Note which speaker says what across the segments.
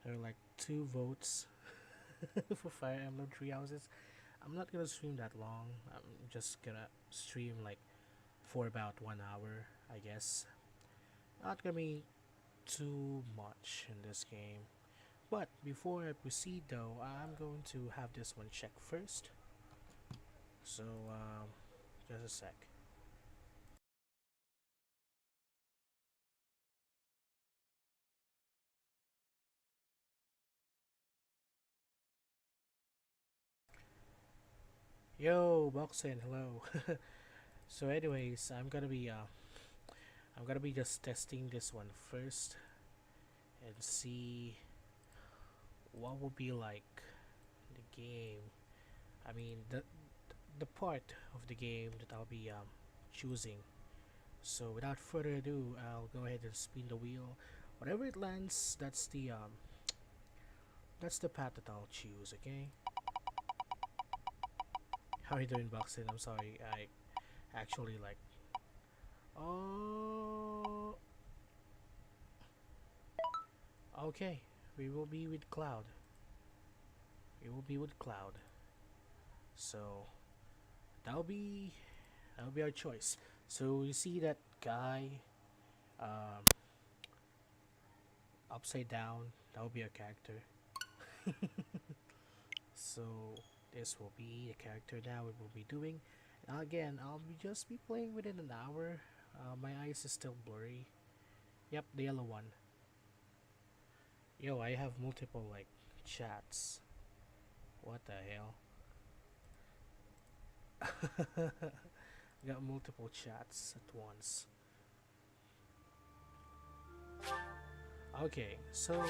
Speaker 1: There are like 2 votes for Fire Emblem Three Houses. I'm not gonna stream that long. I'm just gonna stream like for about 1 hour, I guess. Not gonna be too much in this game. But before I proceed though, I'm going to have this one checked first. So, just a sec. Yo, Boxin, hello. So, anyways, I'm gonna be just testing this one first and see what will be like the game. I mean, the part of the game that I'll be choosing. So, without further ado, I'll go ahead and spin the wheel. Whatever it lands, that's the path that I'll choose. Okay. How are you doing, Boxin? I'm sorry. I actually like. Oh. Okay. We will be with Cloud. We will be with Cloud. So that'll be that'll be our choice. So you see that guy, um, upside down. That will be our character. So this will be the character that we will be doing. And again, I'll just be playing within an hour. My eyes is still blurry. Yep, the yellow one. Yo, I have multiple like chats. What the hell? Got multiple chats at once. Okay, so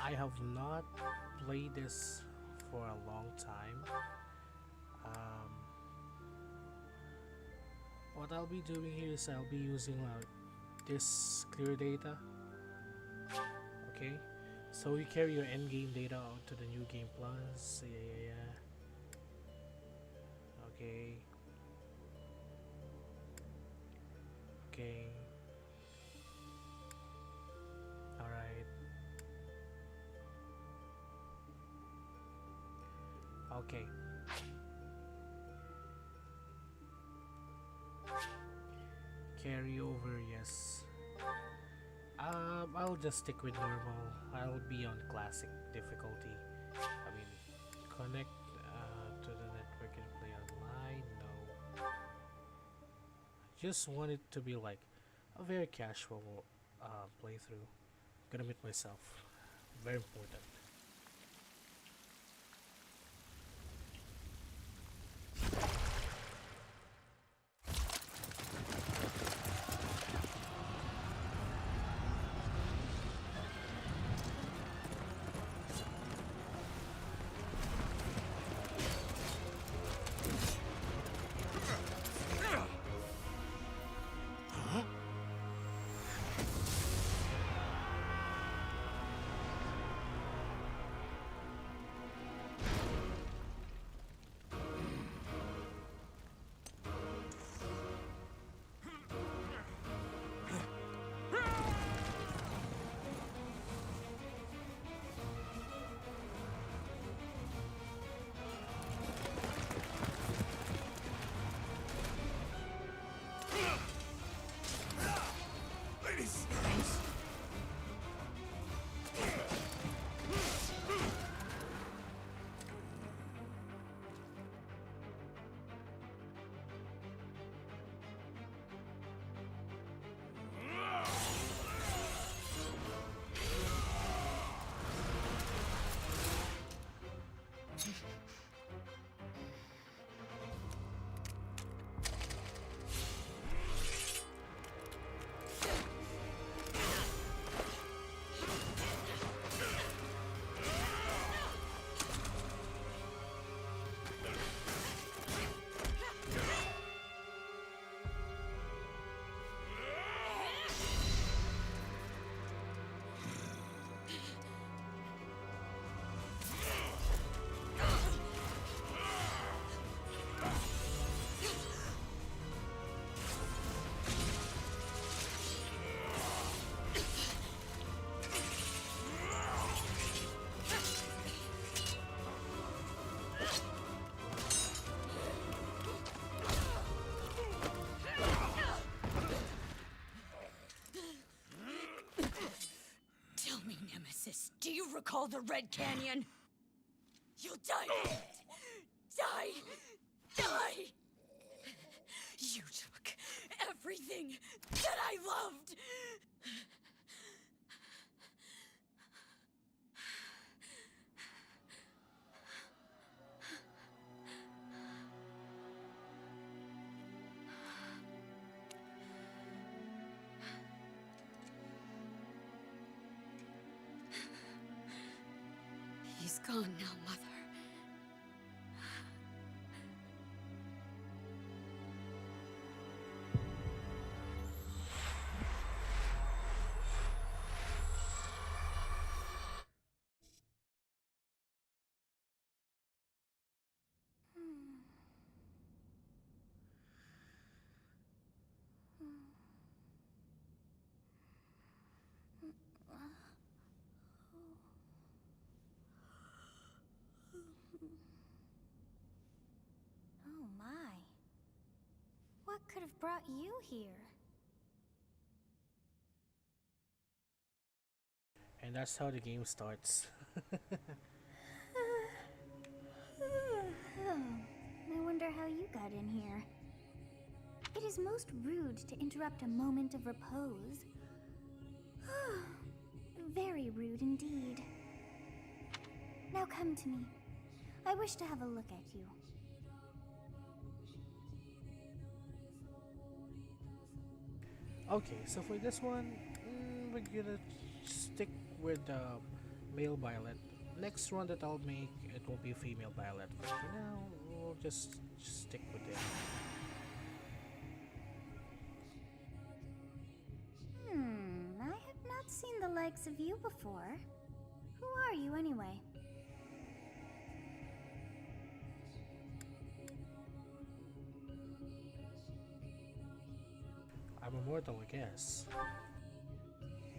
Speaker 1: I have not played this for a long time. Um, what I'll be doing here is I'll be using this clear data. Okay, so you carry your end game data out to the new game plus. Yeah. Okay. Okay. All right. Okay. Carry over, yes. I'll just stick with normal. I'll be on classic difficulty. I mean, connect to the network and play online. No, just want it to be like a very casual playthrough. Gonna meet myself. Very important.
Speaker 2: nemesis. Do you recall the Red Canyon? You'll die in it. Die! Die! You took everything that I loved! He's gone now, Mother.
Speaker 3: Oh my. What could have brought you here?
Speaker 1: And that's how the game starts.
Speaker 3: Oh, I wonder how you got in here. It is most rude to interrupt a moment of repose. Very rude indeed. Now come to me. I wish to have a look at you.
Speaker 1: Okay, so for this one, we're gonna stick with the male violet. Next one that I'll make, it will be female violet. But for now, we'll just stick with it.
Speaker 3: I have not seen the likes of you before. Who are you anyway?
Speaker 1: I'm immortal, I guess.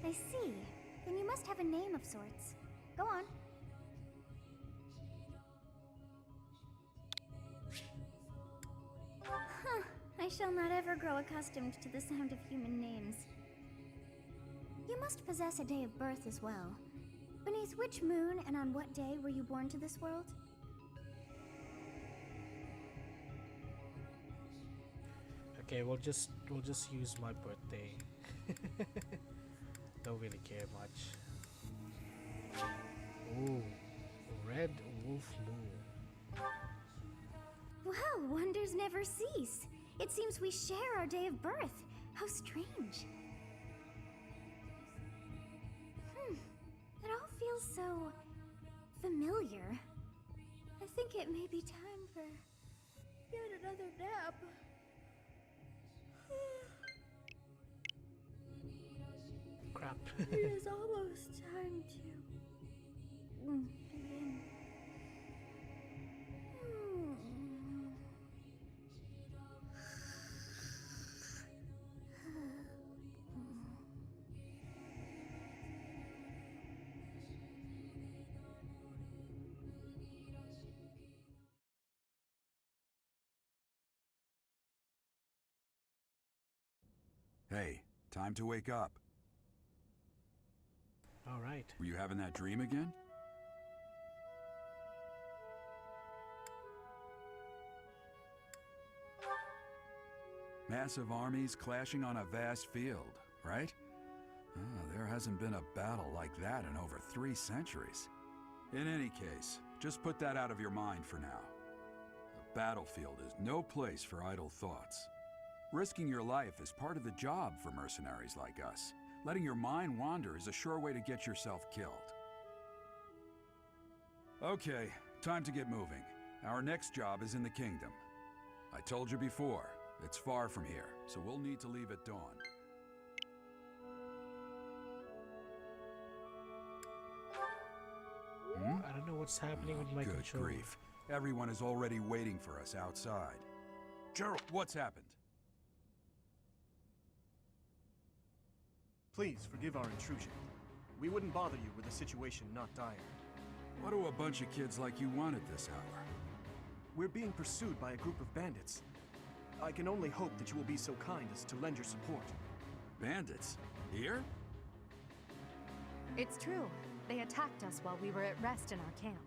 Speaker 3: I see. Then you must have a name of sorts. Go on. Huh. I shall not ever grow accustomed to the sound of human names. You must possess a day of birth as well. Beneath which moon and on what day were you born to this world?
Speaker 1: Okay, we'll just use my birthday. Don't really care much. Ooh, Red Wolf Moon.
Speaker 3: Well, wonders never cease. It seems we share our day of birth. How strange. It all feels so familiar. I think it may be time for yet another nap.
Speaker 1: Crap.
Speaker 3: It is almost time to begin.
Speaker 4: Hey, time to wake up.
Speaker 1: All right.
Speaker 4: Were you having that dream again? Massive armies clashing on a vast field, right? There hasn't been a battle like that in over 3 centuries. In any case, just put that out of your mind for now. The battlefield is no place for idle thoughts. Risking your life is part of the job for mercenaries like us. Letting your mind wander is a sure way to get yourself killed. Okay, time to get moving. Our next job is in the kingdom. I told you before, it's far from here, so we'll need to leave at dawn.
Speaker 1: I don't know what's happening with my
Speaker 4: Good
Speaker 1: controller.
Speaker 4: grief. Everyone is already waiting for us outside. Gerald, what's happened?
Speaker 5: Please forgive our intrusion. We wouldn't bother you were the situation not dire.
Speaker 4: What do a bunch of kids like you want at this hour?
Speaker 5: We're being pursued by a group of bandits. I can only hope that you will be so kind as to lend your support.
Speaker 4: Bandits? Here?
Speaker 2: It's true.
Speaker 6: They attacked us while we were at rest in our camp.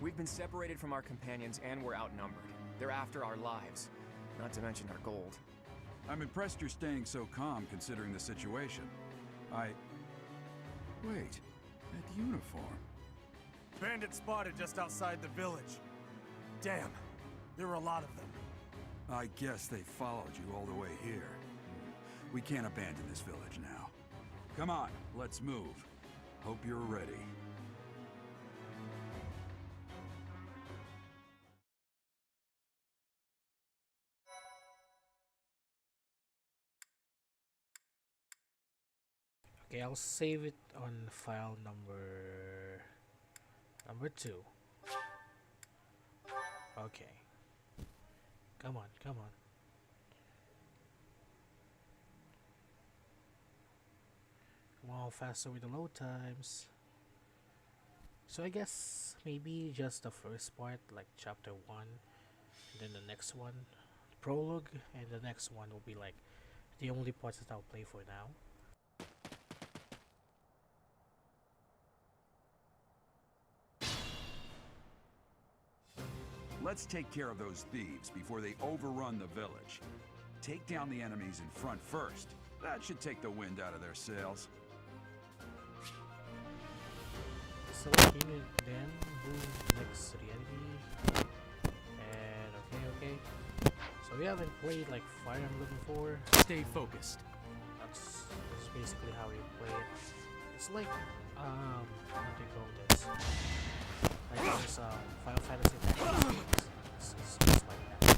Speaker 7: We've been separated from our companions and we're outnumbered. They're after our lives, not to mention our gold.
Speaker 4: I'm impressed you're staying so calm considering the situation. Wait, that uniform.
Speaker 5: Bandits spotted just outside the village. Damn, there were a lot of them.
Speaker 4: I guess they followed you all the way here. We can't abandon this village now. Come on, let's move. Hope you're ready.
Speaker 1: Okay, I'll save it on file number 2. Okay. Come on, come on. Come on, faster with the load times. So I guess maybe just the first part, like chapter 1, and then the next one, prologue, and the next one will be like the only parts that I'll play for now.
Speaker 4: Let's take care of those thieves before they overrun the village. Take down the enemies in front first. That should take the wind out of their sails.
Speaker 1: Select unit, then move next to the enemy. And okay. So we haven't played like Fire Emblem before.
Speaker 5: Stay focused.
Speaker 1: That's basically how you play it. It's like what do you call this? Like this Final Fantasy Tactics. It's just like that.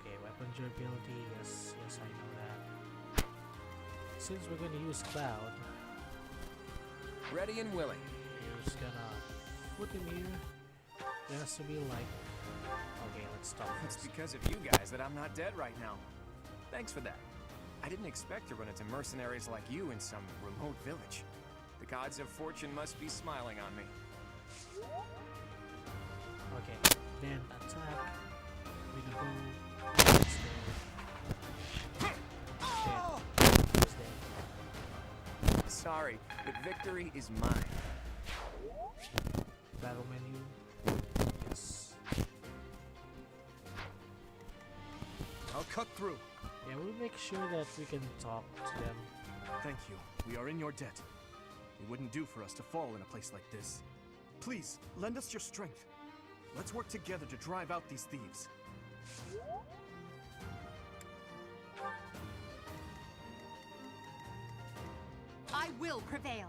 Speaker 1: Okay, weapon durability, yes, I know that. Since we're gonna use Cloud,
Speaker 7: Ready and willing.
Speaker 1: we're just gonna put him here. There has to be like, okay, let's stop
Speaker 7: It's
Speaker 1: this.
Speaker 7: because of you guys that I'm not dead right now. Thanks for that. I didn't expect to run into mercenaries like you in some remote village. The gods of fortune must be smiling on me.
Speaker 1: Okay, then attack with the bow. He's dead. He's dead.
Speaker 7: Sorry, but victory is mine.
Speaker 1: Battle menu. Yes.
Speaker 5: I'll cut through.
Speaker 1: Yeah, we'll make sure that we can talk to them.
Speaker 5: Thank you. We are in your debt. It wouldn't do for us to fall in a place like this. Please, lend us your strength. Let's work together to drive out these thieves.
Speaker 6: I will prevail.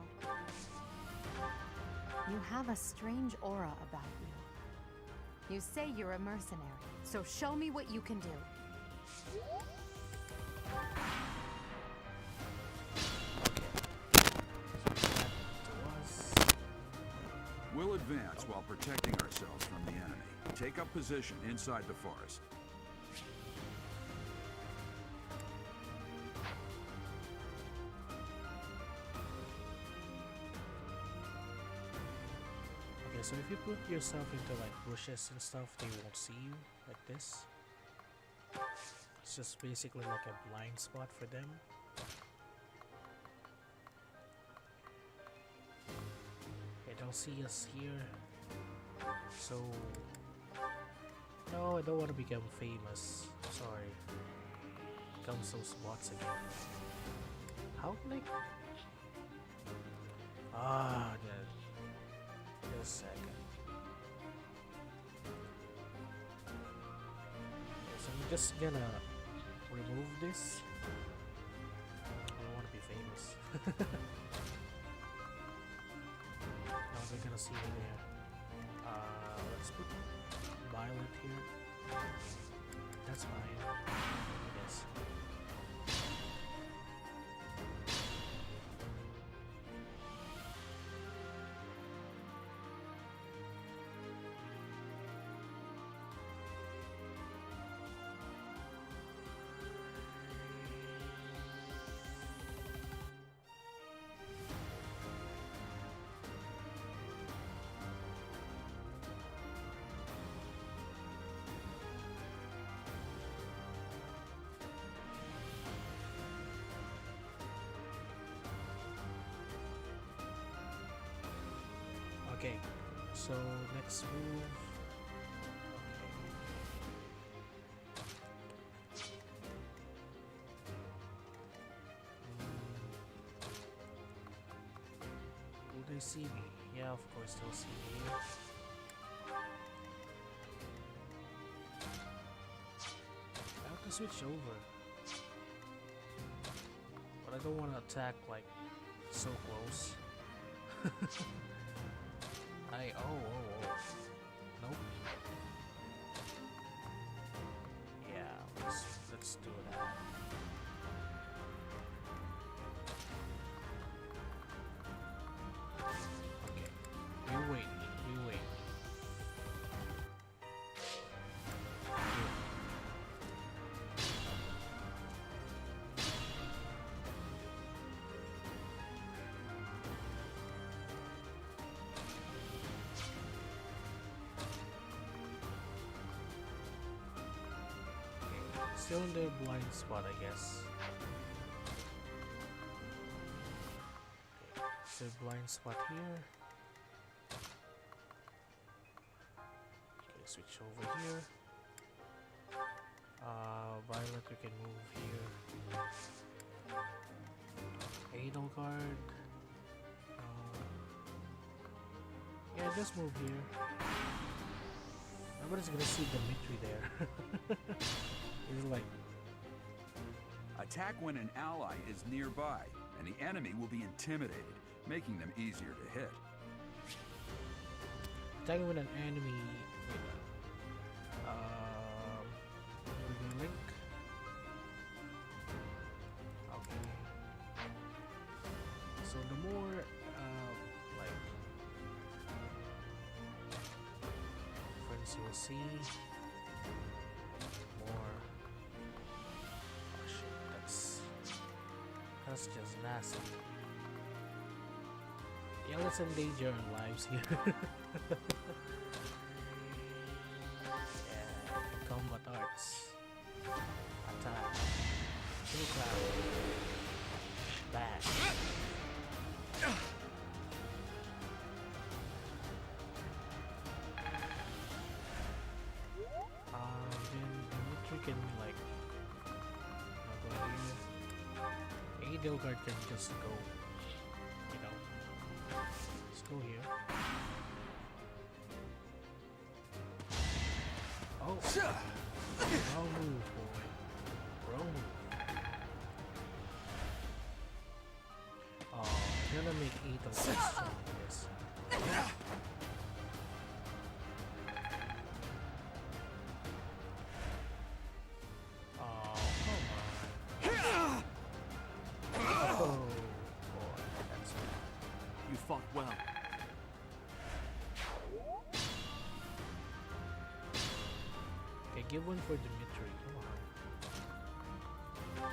Speaker 6: You have a strange aura about you. You say you're a mercenary, so show me what you can do.
Speaker 4: We'll advance while protecting ourselves from the enemy. Take up position inside the forest.
Speaker 1: Okay, so if you put yourself into like bushes and stuff, they won't see you like this. It's just basically like a blind spot for them. They don't see us here. So no, I don't want to become famous. Sorry. Become so spots again. How can I? Ah, just a second. Okay, so I'm just gonna remove this. I don't want to be famous. Now they're gonna see me there. Let's put Violet here. That's fine. Yes. Okay, so next move. Will they see me? Yeah, of course they'll see me. I have to switch over. But I don't want to attack like so close. Oh. Nope. Yeah, let's do that. Okay. You wait. Still in the blind spot, I guess. Okay, so blind spot here. Okay, switch over here. Violet, we can move here. Adel guard. Yeah, just move here. Nobody's gonna see Dimitri there. He's like,
Speaker 4: Attack when an ally is nearby, and the enemy will be intimidated, making them easier to hit.
Speaker 1: attacking with an enemy. Link. Okay. So the more like friends you will see, more. Oh shit, that's just nasty. Yeah, let's endanger our lives here. Yeah, combat arts. Attack. Kill cloud. Back. Then Dimitri can like go here. Edelgard can just go, you know. Let's go here. Oh, wrong move, boy. Wrong move. Oh, I'm gonna make Edelgard strong in this. Oh, come on. Oh, boy, that's bad.
Speaker 5: You fought well.
Speaker 1: Okay, give one for Dimitri. Come on.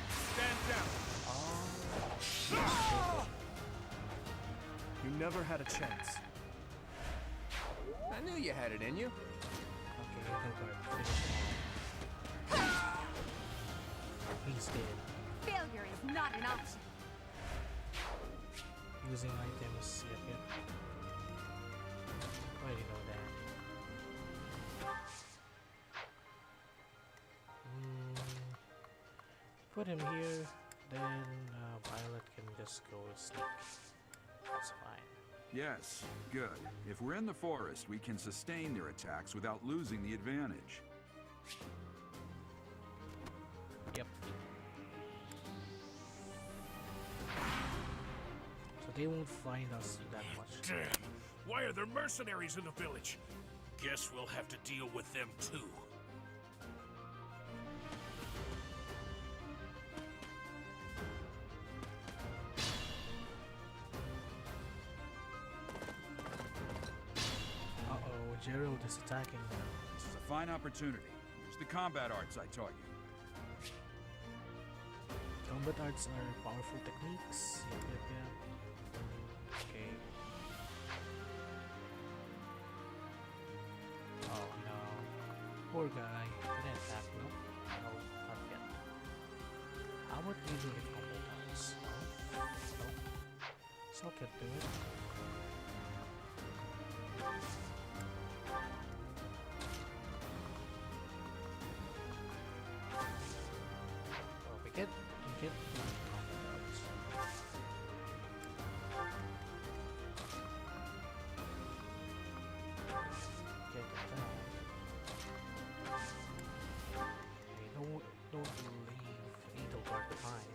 Speaker 5: Stand down.
Speaker 1: Oh,
Speaker 5: You never had a chance.
Speaker 7: I knew you had it in you.
Speaker 1: okay, Edelgard, finish him off. He's dead.
Speaker 6: Failure is not an option.
Speaker 1: Using items, yep. Why do you know that? Put him here, then Violet can just go sneak. That's fine.
Speaker 4: Yes, good. If we're in the forest, we can sustain their attacks without losing the advantage.
Speaker 1: Yep. So they won't find us that much.
Speaker 8: Damn! Why are there mercenaries in the village? Guess we'll have to deal with them too.
Speaker 1: Uh-oh, Gerald is attacking now.
Speaker 4: This is a fine opportunity. Use the combat arts I taught you.
Speaker 1: Combat arts are powerful techniques. Yep. Okay. Oh no. Poor guy. Can I attack? Nope. No, not yet. How about using the combat arts? No? Nope. Still can do it. Oh, we get roundabouts. Get that. Hey, don't leave Edelgard behind.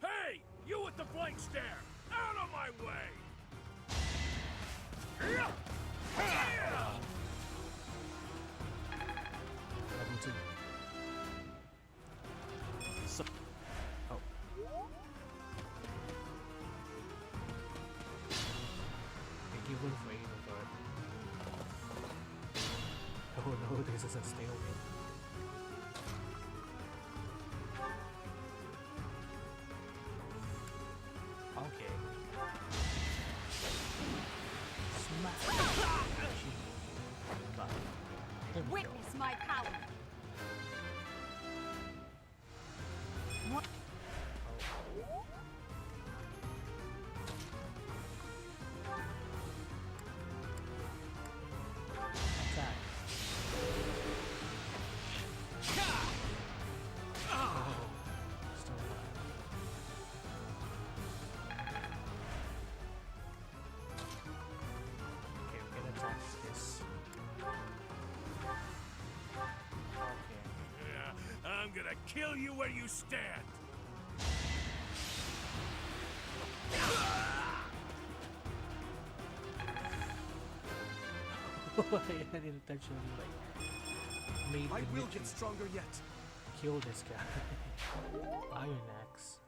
Speaker 8: Hey! You with the blank stare! Out of my way!
Speaker 1: Level 2.
Speaker 5: So
Speaker 1: Oh. Okay, give room for Edelgard. Oh no, this is a stalemate. Okay. Smash! But, here we go.
Speaker 6: Witness my power. What?
Speaker 1: Attack. Oh, still alive. Okay, we're gonna attack this. Okay.
Speaker 8: Yeah, I'm gonna kill you where you stand!
Speaker 1: I didn't intentionally like made
Speaker 5: I
Speaker 1: the
Speaker 5: will
Speaker 1: Michi
Speaker 5: get stronger yet.
Speaker 1: kill this guy. Iron Axe.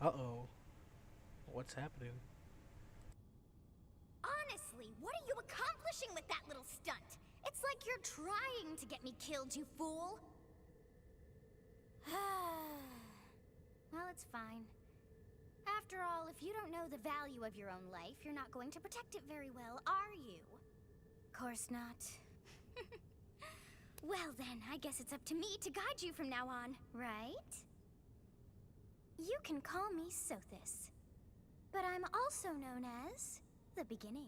Speaker 1: Uh-oh. What's happening?
Speaker 3: Honestly, what are you accomplishing with that little stunt? It's like you're trying to get me killed, you fool. Well, it's fine. After all, if you don't know the value of your own life, you're not going to protect it very well, are you? Course not. Well then, I guess it's up to me to guide you from now on, right? You can call me Sothis, but I'm also known as the Beginning.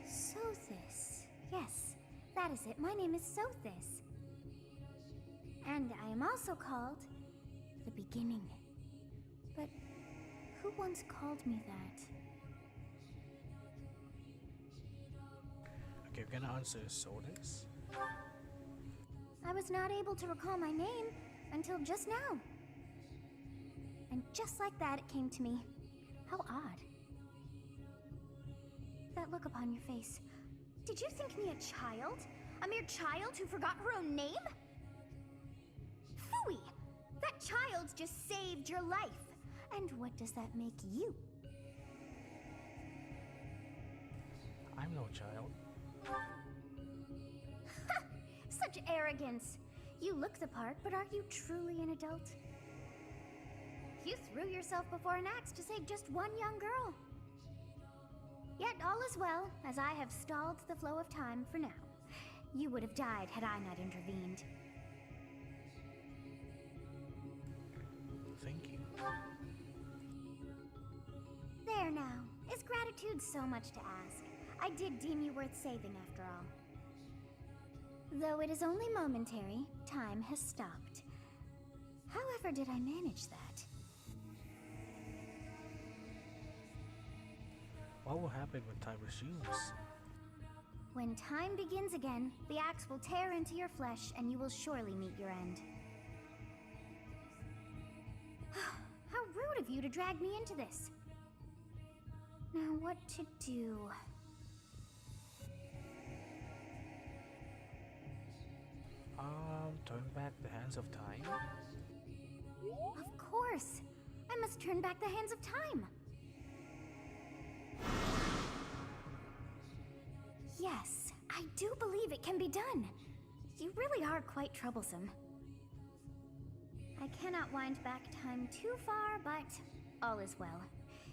Speaker 3: Sothis. Yes, that is it. My name is Sothis. And I am also called the Beginning. But who once called me that?
Speaker 1: Okay, we're gonna answer Sodas.
Speaker 3: I was not able to recall my name until just now. And just like that, it came to me. How odd. That look upon your face. Did you think me a child? A mere child who forgot her own name? Phooey! That child just saved your life. And what does that make you?
Speaker 1: I'm no child.
Speaker 3: Such arrogance. You look the part, but are you truly an adult? You threw yourself before an axe to save just one young girl. Yet all is well, as I have stalled the flow of time for now. You would have died had I not intervened.
Speaker 1: Thank you.
Speaker 3: There now. Is gratitude so much to ask? I did deem you worth saving after all. Though it is only momentary, time has stopped. However did I manage that?
Speaker 1: What will happen when time resumes?
Speaker 3: When time begins again, the axe will tear into your flesh and you will surely meet your end. How rude of you to drag me into this. Now what to do?
Speaker 1: Turn back the hands of time?
Speaker 3: Of course! I must turn back the hands of time! Yes, I do believe it can be done. You really are quite troublesome. I cannot wind back time too far, but all is well.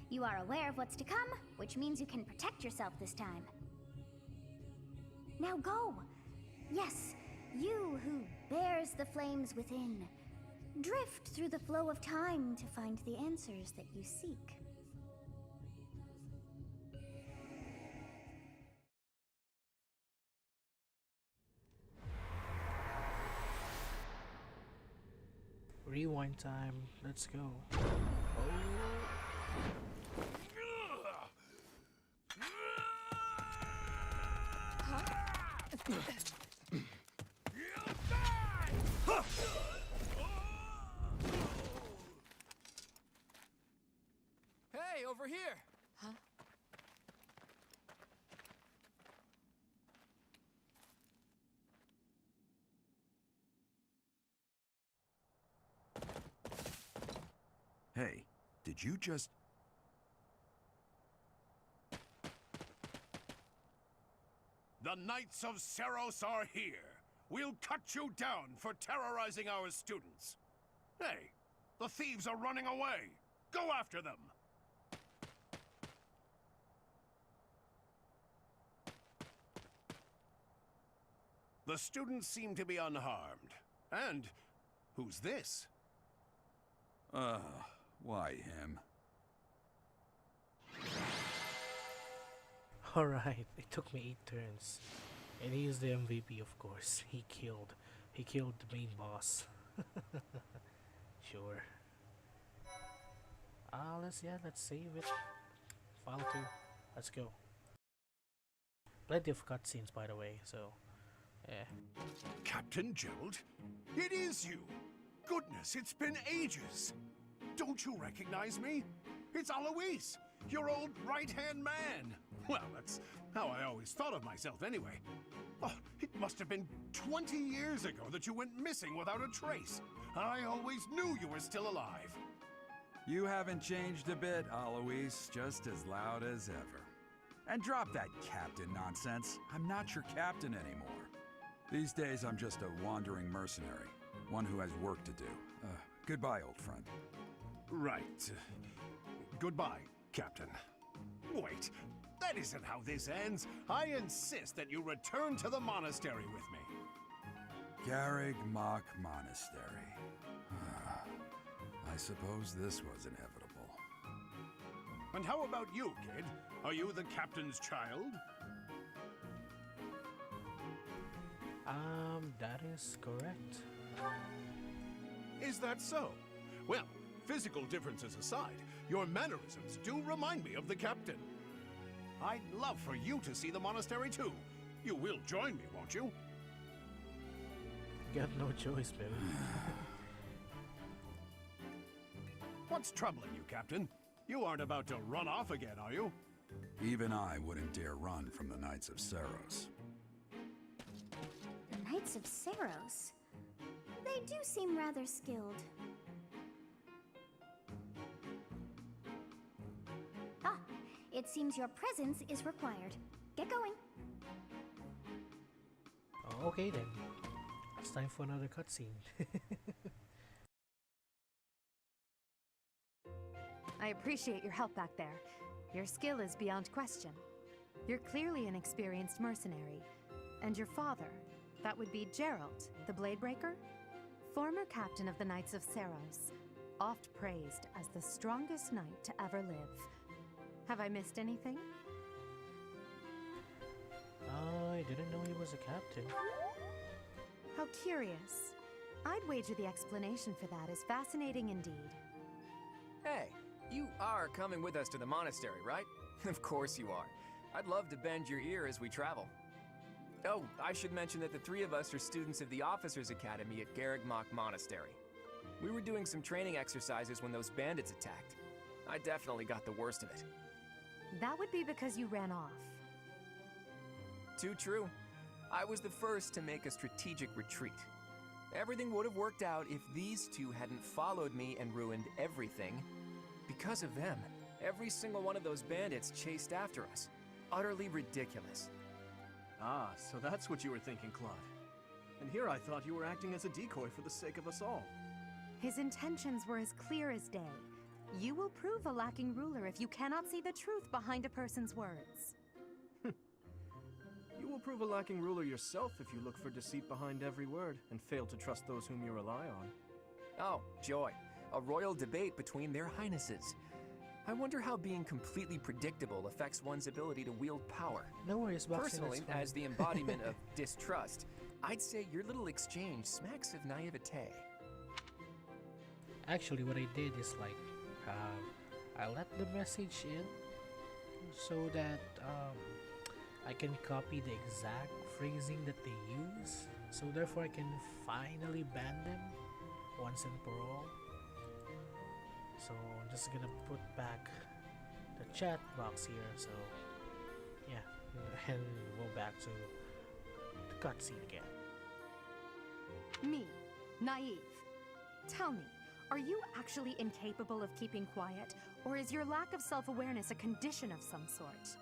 Speaker 3: You are aware of what's to come, which means you can protect yourself this time. Now go! Yes, you who bears the flames within. Drift through the flow of time to find the answers that you seek.
Speaker 1: Rewind time. Let's go.
Speaker 7: Hey, over here!
Speaker 6: Huh?
Speaker 4: Hey, did you just...
Speaker 8: The Knights of Seros are here. We'll cut you down for terrorizing our students. Hey, the thieves are running away. Go after them. The students seem to be unharmed. And who's this?
Speaker 4: Why him?
Speaker 1: Alright, it took me 8 turns. And he is the MVP, of course. He killed the main boss. Sure. Let's save it. File 2. Let's go. Plenty of cutscenes, by the way, so yeah.
Speaker 8: Captain Gerald? It is you! Goodness, it's been ages! Don't you recognize me? It's Alois, your old right-hand man! Well, that's how I always thought of myself anyway. Oh, it must have been 20 years ago that you went missing without a trace. I always knew you were still alive.
Speaker 4: You haven't changed a bit, Alois, just as loud as ever. And drop that captain nonsense. I'm not your captain anymore. These days, I'm just a wandering mercenary. One who has work to do. Goodbye, old friend.
Speaker 8: Right. Goodbye, Captain. Wait, that isn't how this ends. I insist that you return to the monastery with me.
Speaker 4: Garrig Mach Monastery. I suppose this was inevitable.
Speaker 8: And how about you, kid? Are you the captain's child?
Speaker 1: That is correct.
Speaker 8: Is that so? Well, physical differences aside, your mannerisms do remind me of the captain. I'd love for you to see the monastery too. You will join me, won't you?
Speaker 1: Got no choice, baby.
Speaker 8: What's troubling you, Captain? You aren't about to run off again, are you?
Speaker 4: Even I wouldn't dare run from the Knights of Seros.
Speaker 3: The Knights of Seros? They do seem rather skilled. Ah, it seems your presence is required. Get going.
Speaker 1: Oh, okay then. It's time for another cutscene.
Speaker 6: I appreciate your help back there. Your skill is beyond question. You're clearly an experienced mercenary. And your father, that would be Gerald, the Bladebreaker? Former captain of the Knights of Seros, oft praised as the strongest knight to ever live. Have I missed anything?
Speaker 1: I didn't know he was a captain.
Speaker 6: How curious. I'd wager the explanation for that is fascinating indeed.
Speaker 7: Hey, you are coming with us to the monastery, right? Of course you are. I'd love to bend your ear as we travel. Oh, I should mention that the three of us are students of the Officers' Academy at Garrig Mach Monastery. We were doing some training exercises when those bandits attacked. I definitely got the worst of it.
Speaker 6: That would be because you ran off.
Speaker 7: Too true. I was the first to make a strategic retreat. Everything would have worked out if these two hadn't followed me and ruined everything. Because of them, every single one of those bandits chased after us. Utterly ridiculous.
Speaker 5: Ah, so that's what you were thinking, Claude. And here I thought you were acting as a decoy for the sake of us all.
Speaker 6: His intentions were as clear as day. You will prove a lacking ruler if you cannot see the truth behind a person's words.
Speaker 5: You will prove a lacking ruler yourself if you look for deceit behind every word and fail to trust those whom you rely on.
Speaker 7: Oh, joy. A royal debate between their highnesses. I wonder how being completely predictable affects one's ability to wield power.
Speaker 1: No worries, Boxy.
Speaker 7: Personally, as the embodiment of distrust, I'd say your little exchange smacks of naivete.
Speaker 1: Actually, what I did is like, I let the message in so that I can copy the exact phrasing that they use. So therefore, I can finally ban them once and for all. So I'm just gonna put back the chat box here. So yeah, and go back to the cutscene again.
Speaker 6: Me, naive. Tell me, are you actually incapable of keeping quiet, or is your lack of self-awareness a condition of some sort?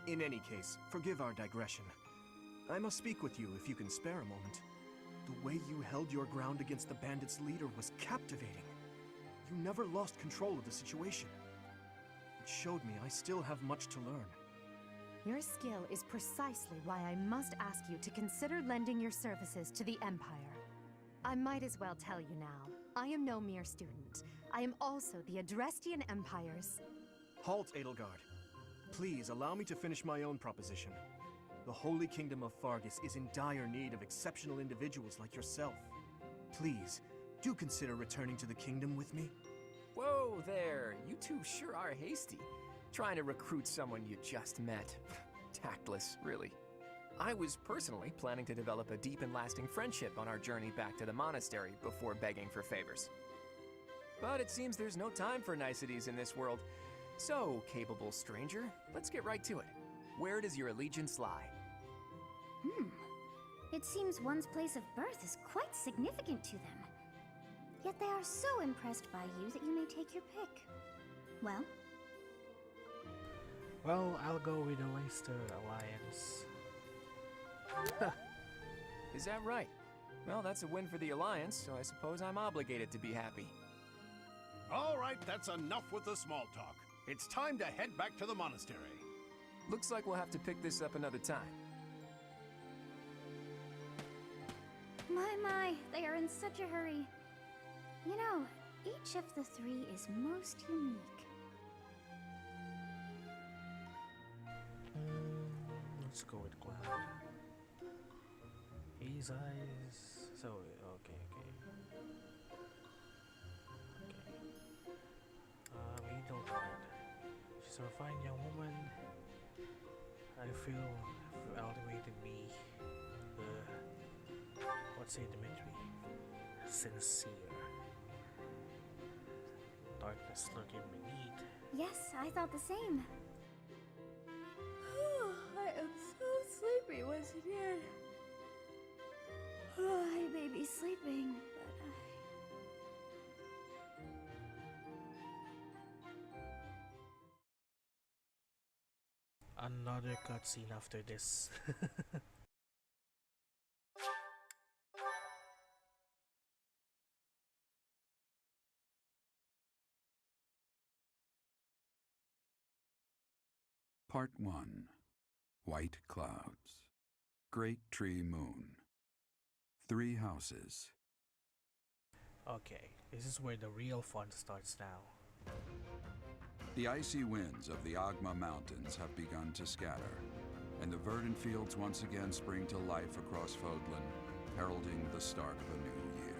Speaker 5: In any case, forgive our digression. I must speak with you if you can spare a moment. The way you held your ground against the bandits' leader was captivating. You never lost control of the situation. It showed me I still have much to learn.
Speaker 6: Your skill is precisely why I must ask you to consider lending your services to the Empire. I might as well tell you now, I am no mere student. I am also the Adrestian Empire's...
Speaker 5: Halt, Edelgard. Please allow me to finish my own proposition. The Holy Kingdom of Fargus is in dire need of exceptional individuals like yourself. Please, do consider returning to the kingdom with me.
Speaker 7: Whoa there, you two sure are hasty. Trying to recruit someone you just met. Tactless, really. I was personally planning to develop a deep and lasting friendship on our journey back to the monastery before begging for favors. But it seems there's no time for niceties in this world. So, capable stranger, let's get right to it. Where does your allegiance lie?
Speaker 3: It seems one's place of birth is quite significant to them. Yet they are so impressed by you that you may take your pick. Well?
Speaker 1: Well, I'll go with the Oyster Alliance.
Speaker 7: Is that right? Well, that's a win for the Alliance, so I suppose I'm obligated to be happy.
Speaker 8: All right, that's enough with the small talk. It's time to head back to the monastery.
Speaker 7: Looks like we'll have to pick this up another time.
Speaker 3: My, they are in such a hurry. You know, each of the three is most unique.
Speaker 1: Let's go with Cloud. His eyes. So, okay. Edelgard. She's a fine young woman. I feel elevated me. What's it, Dimitri? Sincere. Darkness lurking beneath.
Speaker 3: Yes, I thought the same. I am so sleepy once again. I may be sleeping, but
Speaker 1: Another cutscene after this.
Speaker 4: Part 1. White Clouds. Great Tree Moon. 3 houses.
Speaker 1: Okay, this is where the real fun starts now.
Speaker 4: The icy winds of the Agma Mountains have begun to scatter, and the verdant fields once again spring to life across Fodlan, heralding the start of a new year.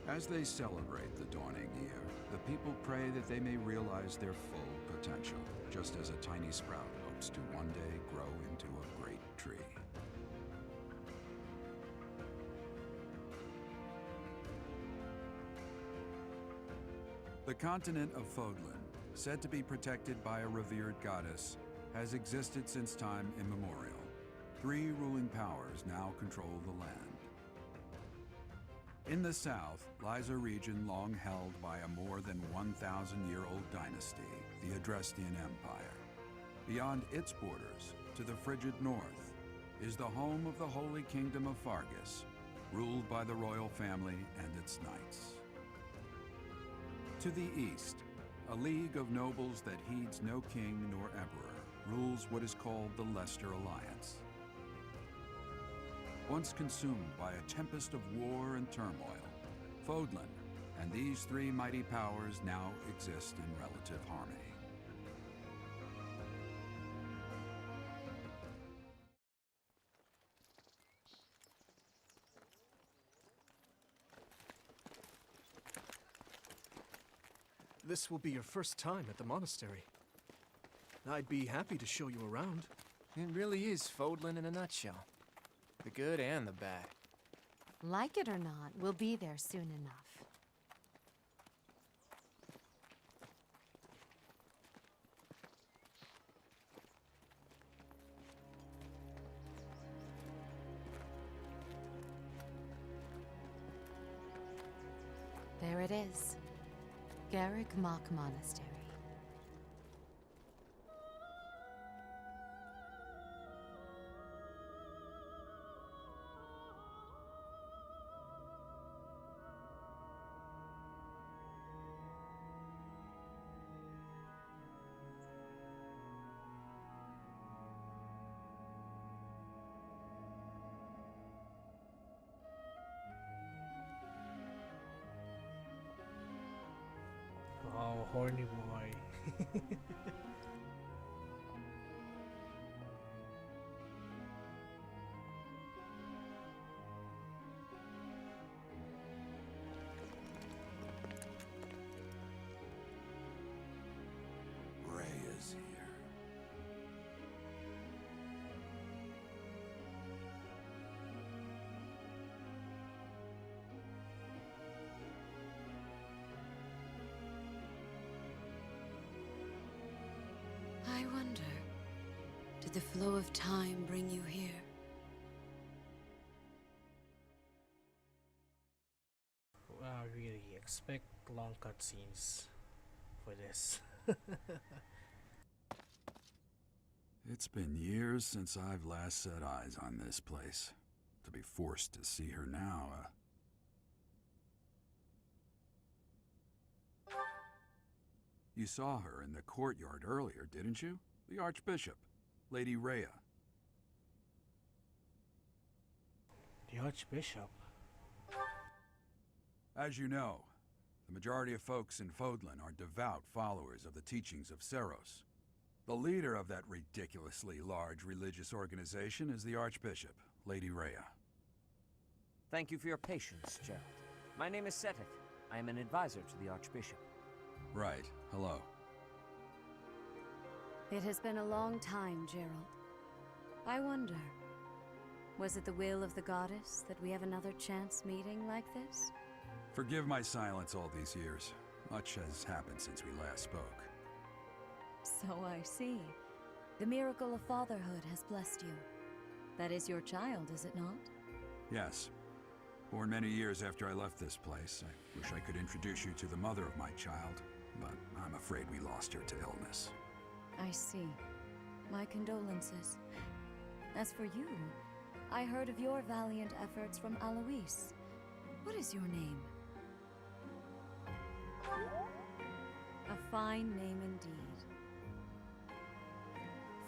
Speaker 4: As they celebrate the dawning year, the people pray that they may realize their full potential, just as a tiny sprout hopes to one day grow into a great tree. The continent of Fodlan, said to be protected by a revered goddess, has existed since time immemorial. 3 ruling powers now control the land. In the south lies a region long held by a more than 1,000-year-old dynasty, the Adrestian Empire. Beyond its borders, to the frigid north, is the home of the Holy Kingdom of Fargus, ruled by the royal family and its knights. To the east, a league of nobles that heeds no king nor emperor rules what is called the Leicester Alliance. Once consumed by a tempest of war and turmoil, Fodlan and these three mighty powers now exist in relative harmony.
Speaker 5: This will be your first time at the monastery. I'd be happy to show you around.
Speaker 7: It really is Fodlan in a nutshell. The good and the bad.
Speaker 6: Like it or not, we'll be there soon enough. There it is. Garrick Mock Monastery.
Speaker 1: Oh, horny boy.
Speaker 4: Rhea's here.
Speaker 2: I wonder, did the flow of time bring you here?
Speaker 1: Really expect long cutscenes for this.
Speaker 4: It's been years since I've last set eyes on this place. To be forced to see her now, You saw her in the courtyard earlier, didn't you? The Archbishop, Lady Rhea.
Speaker 1: The Archbishop?
Speaker 4: As you know, the majority of folks in Fodlan are devout followers of the teachings of Seros. The leader of that ridiculously large religious organization is the Archbishop, Lady Rhea.
Speaker 9: Thank you for your patience, Gerald. My name is Seteth. I am an advisor to the Archbishop.
Speaker 4: Right. Hello.
Speaker 2: It has been a long time, Gerald. I wonder, was it the will of the goddess that we have another chance meeting like this?
Speaker 4: Forgive my silence all these years. Much has happened since we last spoke.
Speaker 2: So I see. The miracle of fatherhood has blessed you. That is your child, is it not?
Speaker 4: Yes. Born many years after I left this place, I wish I could introduce you to the mother of my child, but I'm afraid we lost her to illness.
Speaker 2: I see. My condolences. As for you, I heard of your valiant efforts from Alois. What is your name? A fine name indeed.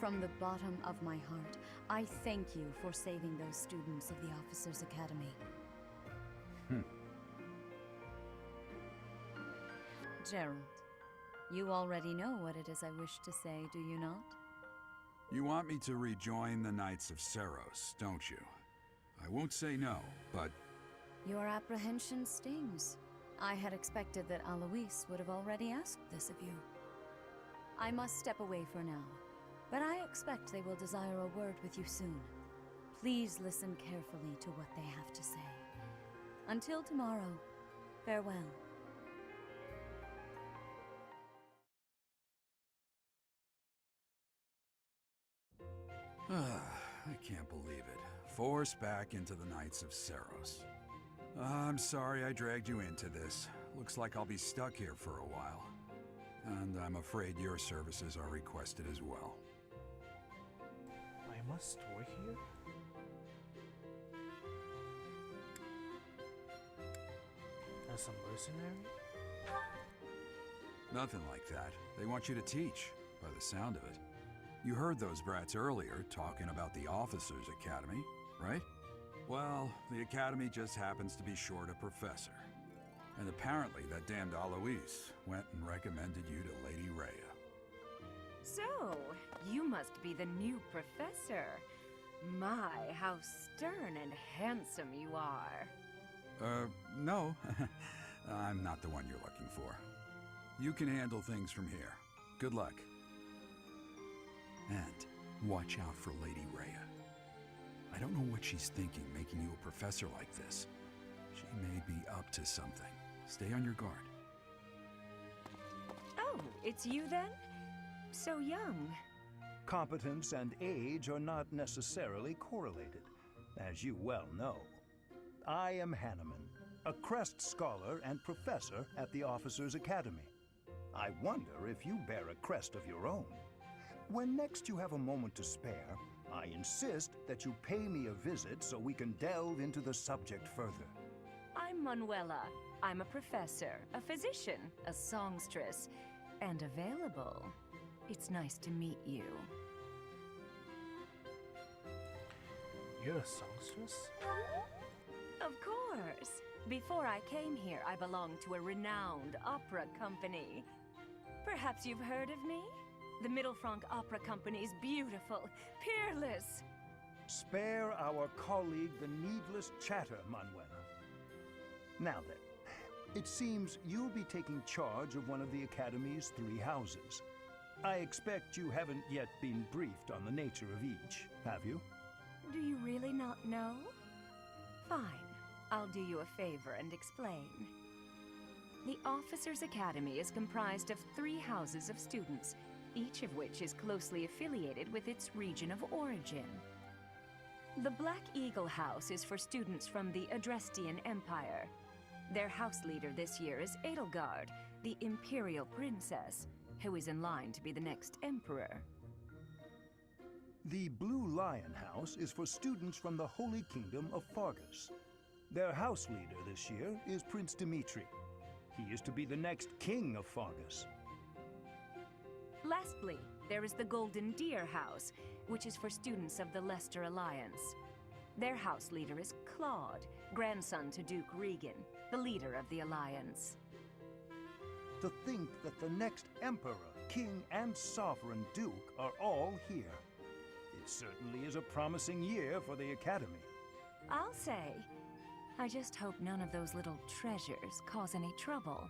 Speaker 2: From the bottom of my heart, I thank you for saving those students of the Officers' Academy. Gerald, you already know what it is I wish to say, do you not?
Speaker 4: You want me to rejoin the Knights of Seros, don't you? I won't say no, but...
Speaker 2: Your apprehension stings. I had expected that Alois would have already asked this of you. I must step away for now, but I expect they will desire a word with you soon. Please listen carefully to what they have to say. Until tomorrow, farewell.
Speaker 4: I can't believe it. Forced back into the Knights of Seros. I'm sorry I dragged you into this. Looks like I'll be stuck here for a while. And I'm afraid your services are requested as well.
Speaker 1: I must work here? As a mercenary?
Speaker 4: Nothing like that. They want you to teach, by the sound of it. You heard those brats earlier talking about the Officers' Academy, right? Well, the Academy just happens to be short a professor. And apparently that damned Alois went and recommended you to Lady Rhea.
Speaker 6: So, you must be the new professor. My, how stern and handsome you are.
Speaker 4: No. I'm not the one you're looking for. You can handle things from here. Good luck. And watch out for Lady Rhea. I don't know what she's thinking making you a professor like this. She may be up to something. Stay on your guard.
Speaker 6: Oh, it's you then? So young.
Speaker 10: Competence and age are not necessarily correlated, as you well know. I am Hanneman, a Crest Scholar and Professor at the Officers' Academy. I wonder if you bear a crest of your own. When next you have a moment to spare, I insist that you pay me a visit so we can delve into the subject further.
Speaker 6: I'm Manuela. I'm a professor, a physician, a songstress, and available. It's nice to meet you.
Speaker 1: You're a songstress?
Speaker 6: Of course. Before I came here, I belonged to a renowned opera company. Perhaps you've heard of me? The Middlefranc Opera Company is beautiful, peerless.
Speaker 10: Spare our colleague the needless chatter, Manuela. Now then, it seems you'll be taking charge of one of the Academy's 3 houses. I expect you haven't yet been briefed on the nature of each, have you?
Speaker 6: Do you really not know? Fine. I'll do you a favor and explain. The Officers' Academy is comprised of 3 houses of students, each of which is closely affiliated with its region of origin. The Black Eagle House is for students from the Adrestian Empire. Their house leader this year is Edelgard, the Imperial Princess, who is in line to be the next Emperor.
Speaker 10: The Blue Lion House is for students from the Holy Kingdom of Fargus. Their house leader this year is Prince Dimitri. He is to be the next king of Fargus.
Speaker 6: Lastly, there is the Golden Deer House, which is for students of the Leicester Alliance. Their house leader is Claude, grandson to Duke Regan, the leader of the Alliance.
Speaker 10: To think that the next Emperor, King, and Sovereign Duke are all here. It certainly is a promising year for the Academy.
Speaker 6: I'll say. I just hope none of those little treasures cause any trouble.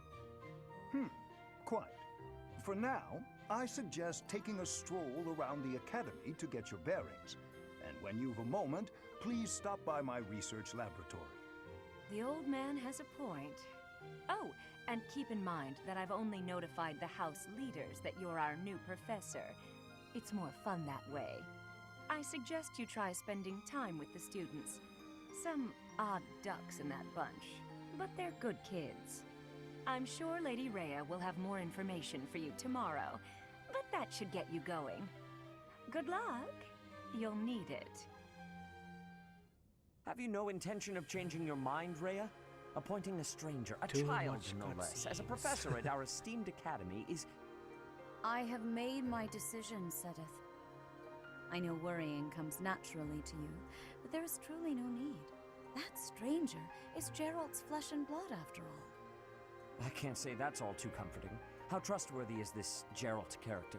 Speaker 10: Quite. For now, I suggest taking a stroll around the Academy to get your bearings. And when you've a moment, please stop by my research laboratory.
Speaker 6: The old man has a point. Oh, and keep in mind that I've only notified the house leaders that you're our new professor. It's more fun that way. I suggest you try spending time with the students. Some odd ducks in that bunch, but they're good kids. I'm sure Lady Rhea will have more information for you tomorrow, but that should get you going. Good luck. You'll need it.
Speaker 9: Have you no intention of changing your mind, Rhea? Appointing a stranger, a
Speaker 1: Too
Speaker 9: child
Speaker 1: much
Speaker 9: no less, as a
Speaker 1: cutscenes.
Speaker 9: professor at our esteemed academy is...
Speaker 2: I have made my decision, Sedith. I know worrying comes naturally to you, but there is truly no need. That stranger is Gerald's flesh and blood, after all.
Speaker 9: I can't say that's all too comforting. How trustworthy is this Gerald character?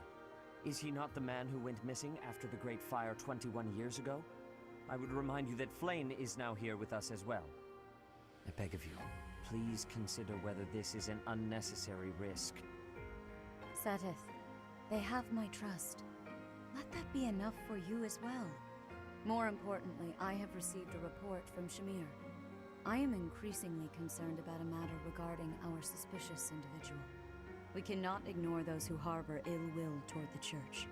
Speaker 9: Is he not the man who went missing after the Great Fire 21 years ago? I would remind you that Flayn is now here with us as well. I beg of you, please consider whether this is an unnecessary risk.
Speaker 2: Sedith, they have my trust. Let that be enough for you as well. More importantly, I have received a report from Shamir. I am increasingly concerned about a matter regarding our suspicious individual. We cannot ignore those who harbor ill will toward the Church,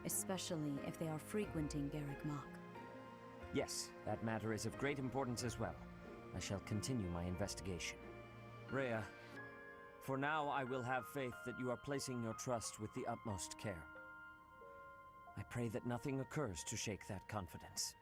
Speaker 2: especially if they are frequenting Garrick Mach.
Speaker 9: Yes, that matter is of great importance as well. I shall continue my investigation. Rhea, for now I will have faith that you are placing your trust with the utmost care. I pray that nothing occurs to shake that confidence.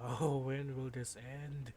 Speaker 1: Oh, when will this end?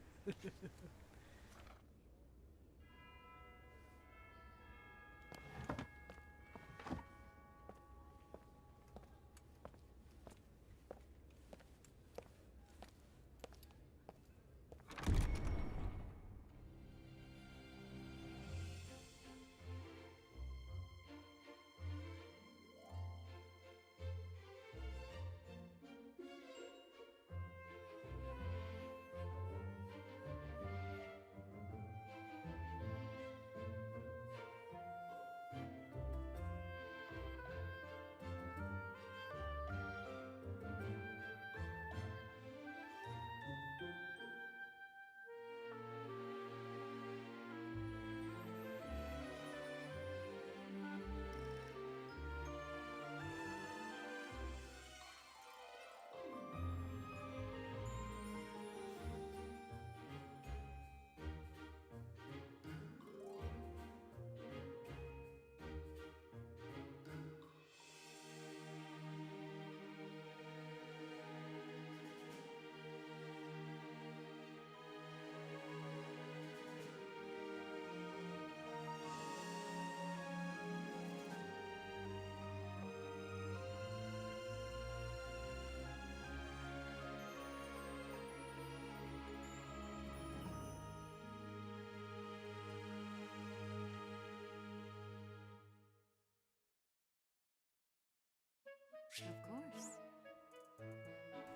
Speaker 6: Of course.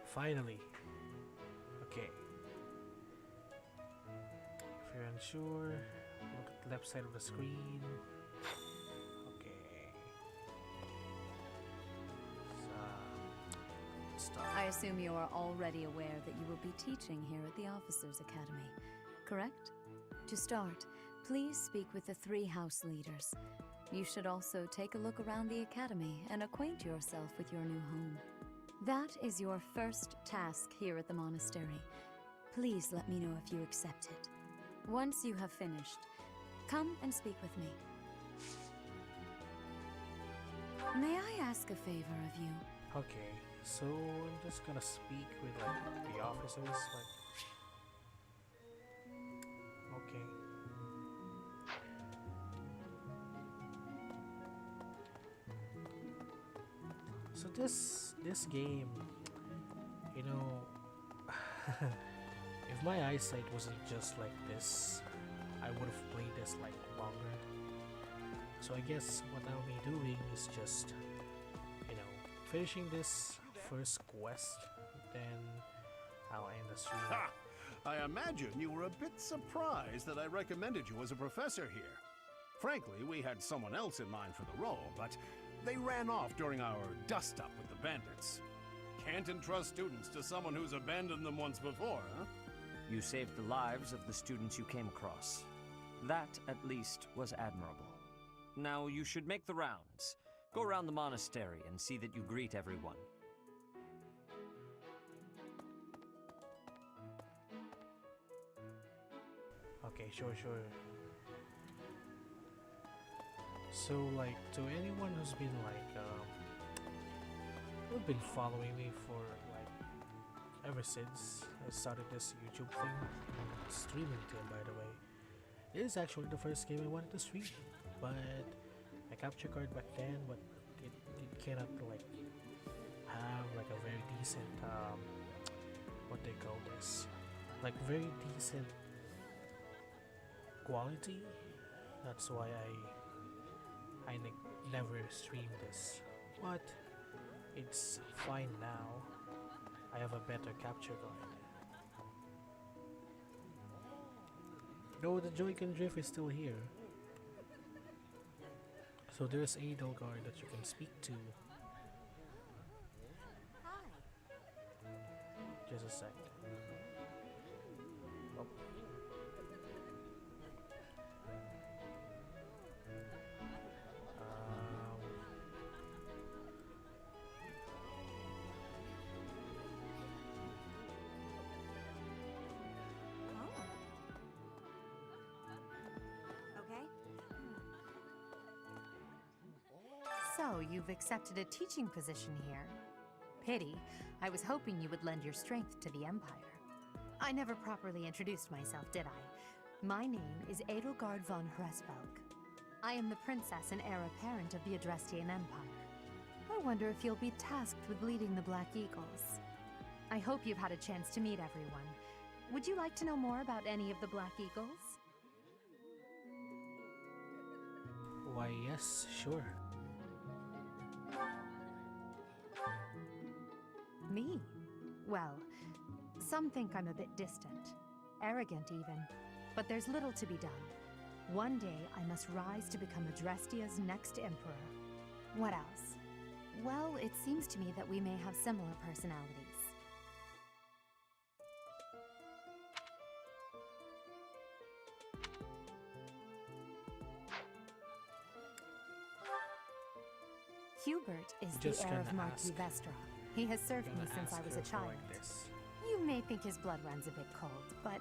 Speaker 1: Finally. Okay. If you're unsure, look at the left side of the screen. Okay. So, start.
Speaker 2: I assume you are already aware that you will be teaching here at the Officers' Academy, correct? To start, please speak with the 3 house leaders. You should also take a look around the academy and acquaint yourself with your new home. That is your first task here at the monastery. Please let me know if you accept it. Once you have finished, come and speak with me. May I ask a favor of you?
Speaker 1: Okay, so I'm just gonna speak with like the officers, like. Okay. So this game, you know, if my eyesight wasn't just like this, I would have played this like longer. So I guess what I'll be doing is just, you know, finishing this first quest, then I'll end the stream.
Speaker 8: Ha! I imagine you were a bit surprised that I recommended you as a professor here. Frankly, we had someone else in mind for the role, but they ran off during our dust-up with the bandits. Can't entrust students to someone who's abandoned them once before, huh?
Speaker 9: You saved the lives of the students you came across. That, at least, was admirable. Now you should make the rounds. Go around the monastery and see that you greet everyone.
Speaker 1: Okay, sure. So, like, to anyone who's been like, who've been following me for like ever since I started this YouTube thing, streaming thing, by the way, it is actually the first game I wanted to stream, but my capture card back then, but it cannot like have like a very decent what they call this, like very decent quality. That's why I never streamed this, but it's fine now. I have a better capture card. No, the Joy-Con Drift is still here. So there's Edelgard that you can speak to. Just a sec. Oh.
Speaker 3: Okay.
Speaker 6: So, you've accepted a teaching position here. Pity. I was hoping you would lend your strength to the Empire. I never properly introduced myself, did I? My name is Edelgard von Hresvelg. I am the princess and heir apparent of the Adrestian Empire. I wonder if you'll be tasked with leading the Black Eagles. I hope you've had a chance to meet everyone. Would you like to know more about any of the Black Eagles?
Speaker 1: Why, yes, sure.
Speaker 6: Me? Well, some think I'm a bit distant. Arrogant, even. But there's little to be done. One day, I must rise to become Adrestia's next emperor. What else? Well, it seems to me that we may have similar personalities. Hubert is
Speaker 1: Just
Speaker 6: the heir of
Speaker 1: gonna
Speaker 6: Marquis
Speaker 1: ask.
Speaker 6: Vestra. He has served me
Speaker 1: Gonna
Speaker 6: since I
Speaker 1: ask
Speaker 6: was
Speaker 1: her
Speaker 6: a
Speaker 1: for
Speaker 6: child.
Speaker 1: like this.
Speaker 6: You may think his blood runs a bit cold, but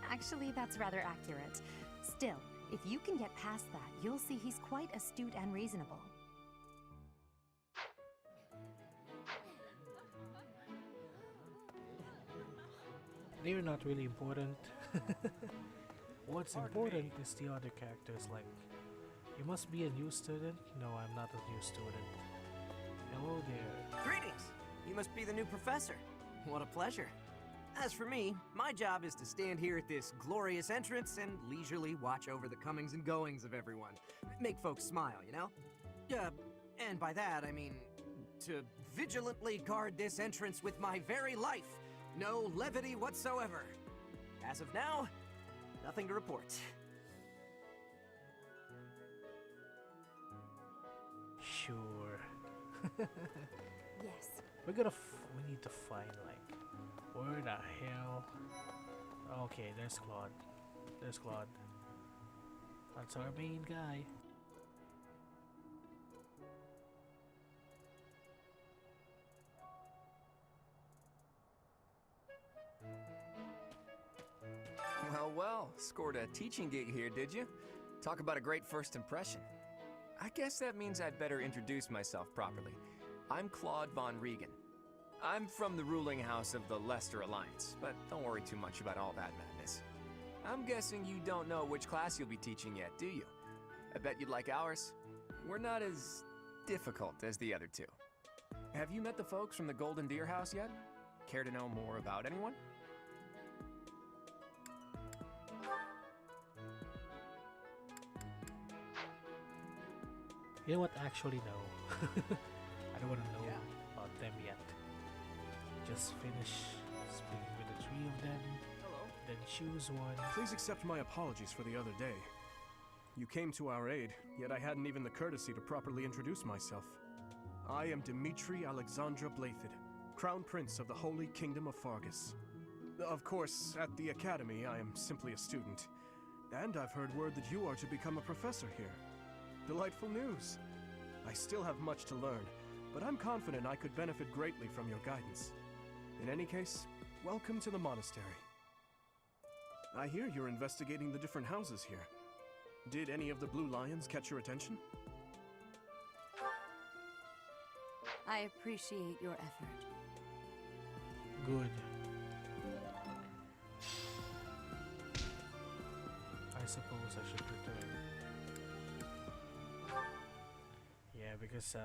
Speaker 6: actually that's rather accurate. Still, if you can get past that, you'll see he's quite astute and reasonable.
Speaker 1: They're not really important. What's important is the other characters, like, you must be a new student? No, I'm not a new student. Hello there.
Speaker 11: Greetings! You must be the new professor. What a pleasure. As for me, my job is to stand here at this glorious entrance and leisurely watch over the comings and goings of everyone. Make folks smile, you know? And by that, I mean to vigilantly guard this entrance with my very life. No levity whatsoever. As of now, nothing to report.
Speaker 1: Sure.
Speaker 6: Yes.
Speaker 1: We need to find, like, where the hell? Okay, there's Claude. There's Claude. That's our main guy.
Speaker 7: Well, well, scored a teaching gig here, did you? Talk about a great first impression. I guess that means I'd better introduce myself properly. I'm Claude von Regan. I'm from the ruling house of the Leicester Alliance, but don't worry too much about all that madness. I'm guessing you don't know which class you'll be teaching yet, do you? I bet you'd like ours. We're not as difficult as the other two. Have you met the folks from the Golden Deer House yet? Care to know more about anyone?
Speaker 1: You know what? Actually, no. I don't want to know about them yet. Just finish speaking with the three of them, then choose one.
Speaker 5: Please accept my apologies for the other day. You came to our aid, yet I hadn't even the courtesy to properly introduce myself. I am Dimitri Alexandra Blathid, Crown Prince of the Holy Kingdom of Fargus. Of course, at the Academy, I am simply a student. And I've heard word that you are to become a professor here. Delightful news. I still have much to learn, but I'm confident I could benefit greatly from your guidance. In any case, welcome to the monastery. I hear you're investigating the different houses here. Did any of the Blue Lions catch your attention?
Speaker 2: I appreciate your effort.
Speaker 1: Good. I suppose I should return. Yeah, because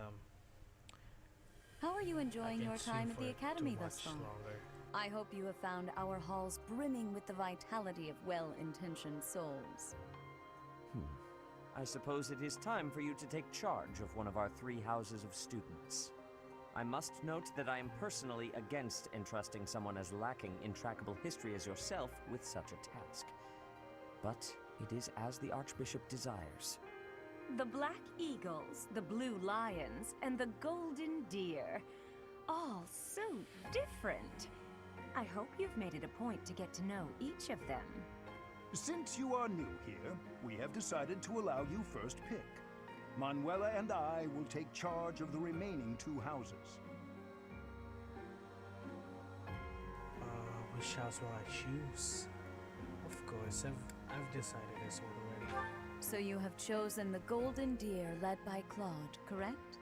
Speaker 2: How are you
Speaker 1: I
Speaker 2: enjoying
Speaker 1: can
Speaker 2: your
Speaker 1: swim
Speaker 2: time at
Speaker 1: for
Speaker 2: the Academy
Speaker 1: too
Speaker 2: thus
Speaker 1: much
Speaker 2: far?
Speaker 1: longer.
Speaker 2: I hope you have found our halls brimming with the vitality of well-intentioned souls.
Speaker 9: I suppose it is time for you to take charge of one of our 3 houses of students. I must note that I am personally against entrusting someone as lacking in trackable history as yourself with such a task. but it is as the Archbishop desires.
Speaker 2: The black eagles, the blue lions, and the golden deer. All so different. I hope you've made it a point to get to know each of them.
Speaker 10: Since you are new here, we have decided to allow you first pick. Manuela and I will take charge of the remaining 2 houses.
Speaker 1: Which house will I choose? Of course, I've decided this already.
Speaker 2: So you have chosen the golden deer led by Claude, correct?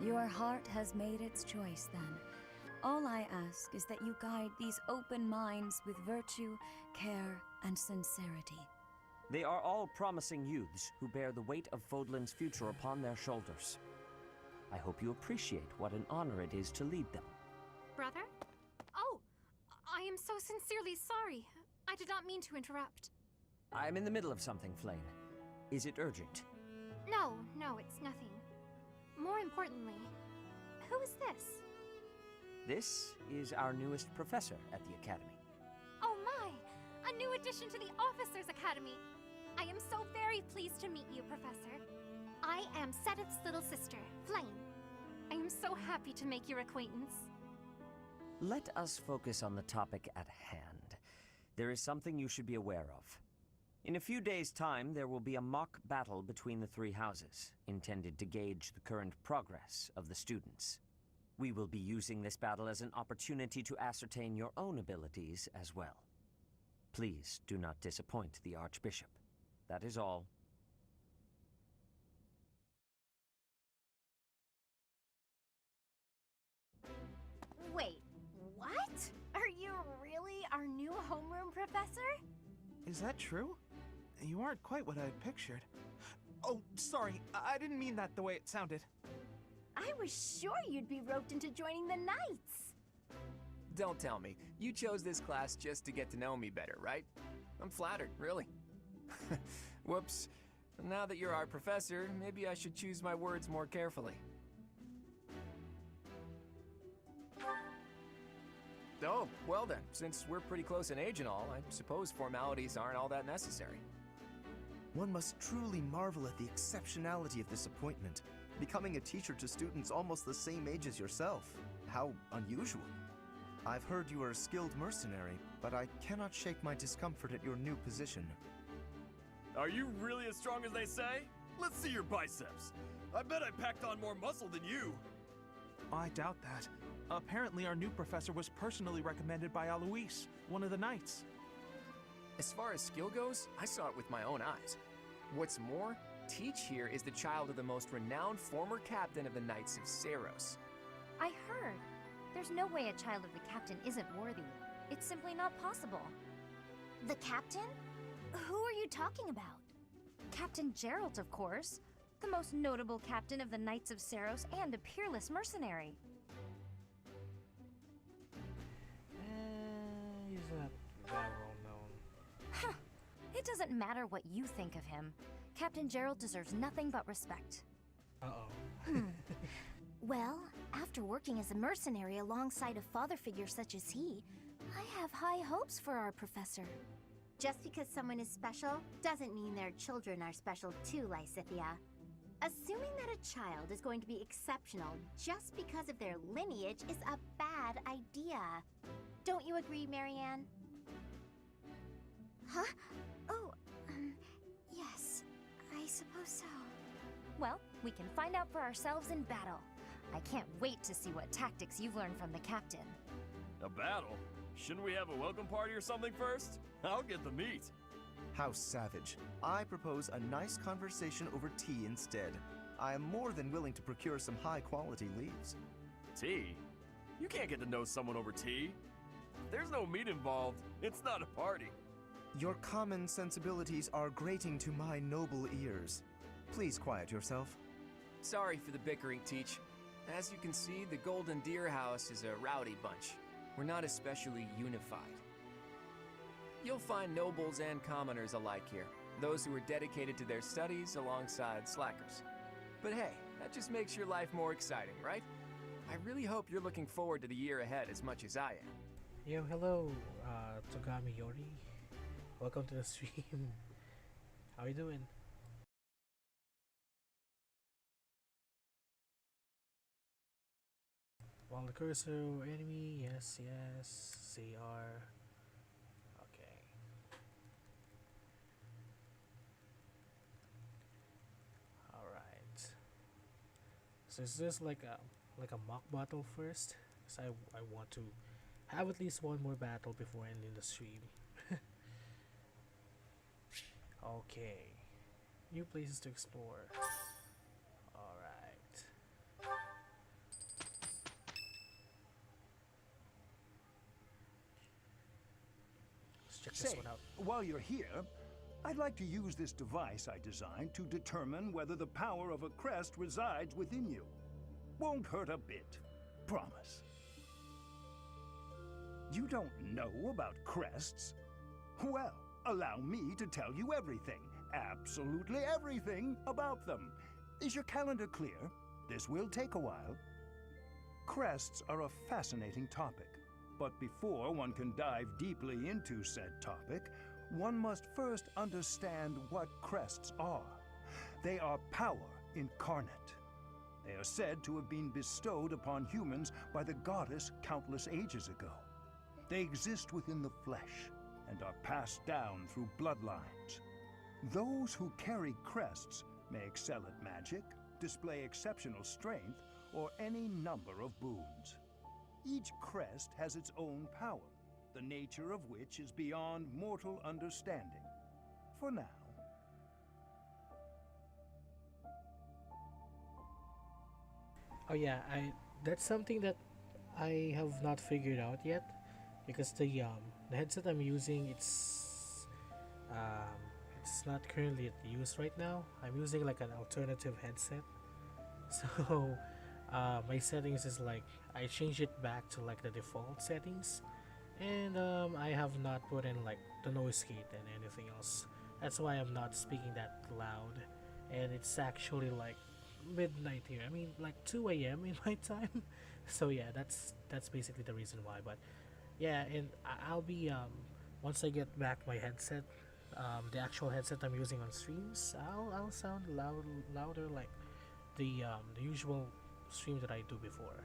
Speaker 2: Your heart has made its choice then. All I ask is that you guide these open minds with virtue, care, and sincerity.
Speaker 9: They are all promising youths who bear the weight of Fodlan's future upon their shoulders. I hope you appreciate what an honor it is to lead them.
Speaker 6: Brother? Oh, I am so sincerely sorry. I did not mean to interrupt.
Speaker 9: I'm in the middle of something, Flame. Is it urgent?
Speaker 6: No, it's nothing. More importantly, who is this?
Speaker 9: This is our newest professor at the Academy.
Speaker 6: Oh my! A new addition to the Officers' Academy! I am so very pleased to meet you, Professor. I am Sedith's little sister, Flame. I am so happy to make your acquaintance.
Speaker 9: Let us focus on the topic at hand. There is something you should be aware of. In a few days' time, there will be a mock battle between the 3 houses, intended to gauge the current progress of the students. We will be using this battle as an opportunity to ascertain your own abilities as well. Please do not disappoint the Archbishop. That is all.
Speaker 3: Wait, what? Are you really our new homeroom professor?
Speaker 12: Is that true? You aren't quite what I had pictured. Oh, sorry, I didn't mean that the way it sounded.
Speaker 3: I was sure you'd be roped into joining the Knights.
Speaker 7: Don't tell me. You chose this class just to get to know me better, right? I'm flattered, really. Whoops. Now that you're our professor, maybe I should choose my words more carefully. Oh, well then, since we're pretty close in age and all, I suppose formalities aren't all that necessary.
Speaker 5: One must truly marvel at the exceptionality of this appointment. Becoming a teacher to students almost the same age as yourself. How unusual. I've heard you are a skilled mercenary, but I cannot shake my discomfort at your new position.
Speaker 13: Are you really as strong as they say? Let's see your biceps. I bet I packed on more muscle than you.
Speaker 12: I doubt that. Apparently our new professor was personally recommended by Alois, one of the Knights.
Speaker 7: As far as skill goes, I saw it with my own eyes. What's more, Teach here is the child of the most renowned former captain of the Knights of Seiros.
Speaker 3: I heard. There's no way a child of the captain isn't worthy. It's simply not possible. The captain? Who are you talking about? Captain Geralt, of course. The most notable captain of the Knights of Seiros and a peerless mercenary.
Speaker 1: He's not that well known.
Speaker 3: Huh. It doesn't matter what you think of him. Captain Geralt deserves nothing but respect.
Speaker 1: Uh-oh.
Speaker 3: Well, after working as a mercenary alongside a father figure such as he, I have high hopes for our professor. Just because someone is special doesn't mean their children are special too, Lysithia. Assuming that a child is going to be exceptional just because of their lineage is a bad idea. Don't you agree, Marianne? Huh? Oh, yes, I suppose so. Well, we can find out for ourselves in battle. I can't wait to see what tactics you've learned from the captain.
Speaker 13: A battle? Shouldn't we have a welcome party or something first? I'll get the meat.
Speaker 5: How savage. I propose a nice conversation over tea instead. I am more than willing to procure some high-quality leaves.
Speaker 13: Tea? You can't get to know someone over tea. If there's no meat involved, it's not a party.
Speaker 5: Your common sensibilities are grating to my noble ears. Please quiet yourself.
Speaker 7: Sorry for the bickering, Teach. As you can see, the Golden Deer House is a rowdy bunch. We're not especially unified. You'll find nobles and commoners alike here, those who are dedicated to their studies alongside slackers. But hey, that just makes your life more exciting, right? I really hope you're looking forward to the year ahead as much as I am.
Speaker 1: Yo, hello, Togami Yori. Welcome to the stream. How you doing? While the cursor enemy, yes, yes, CR. Okay. Alright. So is this like a mock battle first? Cause I want to have at least one more battle before ending the stream. Okay. New places to explore. Alright. Let's check this
Speaker 10: Say,
Speaker 1: one out.
Speaker 10: while you're here, I'd like to use this device I designed to determine whether the power of a crest resides within you. Won't hurt a bit. Promise. You don't know about crests? Well, allow me to tell you everything, absolutely everything about them. Is your calendar clear? This will take a while. Crests are a fascinating topic, but before one can dive deeply into said topic, one must first understand what crests are. They are power incarnate. They are said to have been bestowed upon humans by the goddess countless ages ago. They exist within the flesh and are passed down through bloodlines. Those who carry crests may excel at magic, display exceptional strength, or any number of boons. Each crest has its own power, the nature of which is beyond mortal understanding. For now.
Speaker 1: Oh yeah, that's something that I have not figured out yet because the headset I'm using um it's not currently at use right now. I'm using like an alternative headset. So my settings is like I changed it back to like the default settings, and I have not put in like the noise gate and anything else. That's why I'm not speaking that loud, and it's actually like midnight here. I mean like 2 a.m. in my time. So yeah, that's basically the reason why. But yeah, and I'll be once I get back my headset, the actual headset I'm using on streams, I'll sound louder like the usual stream that I do before.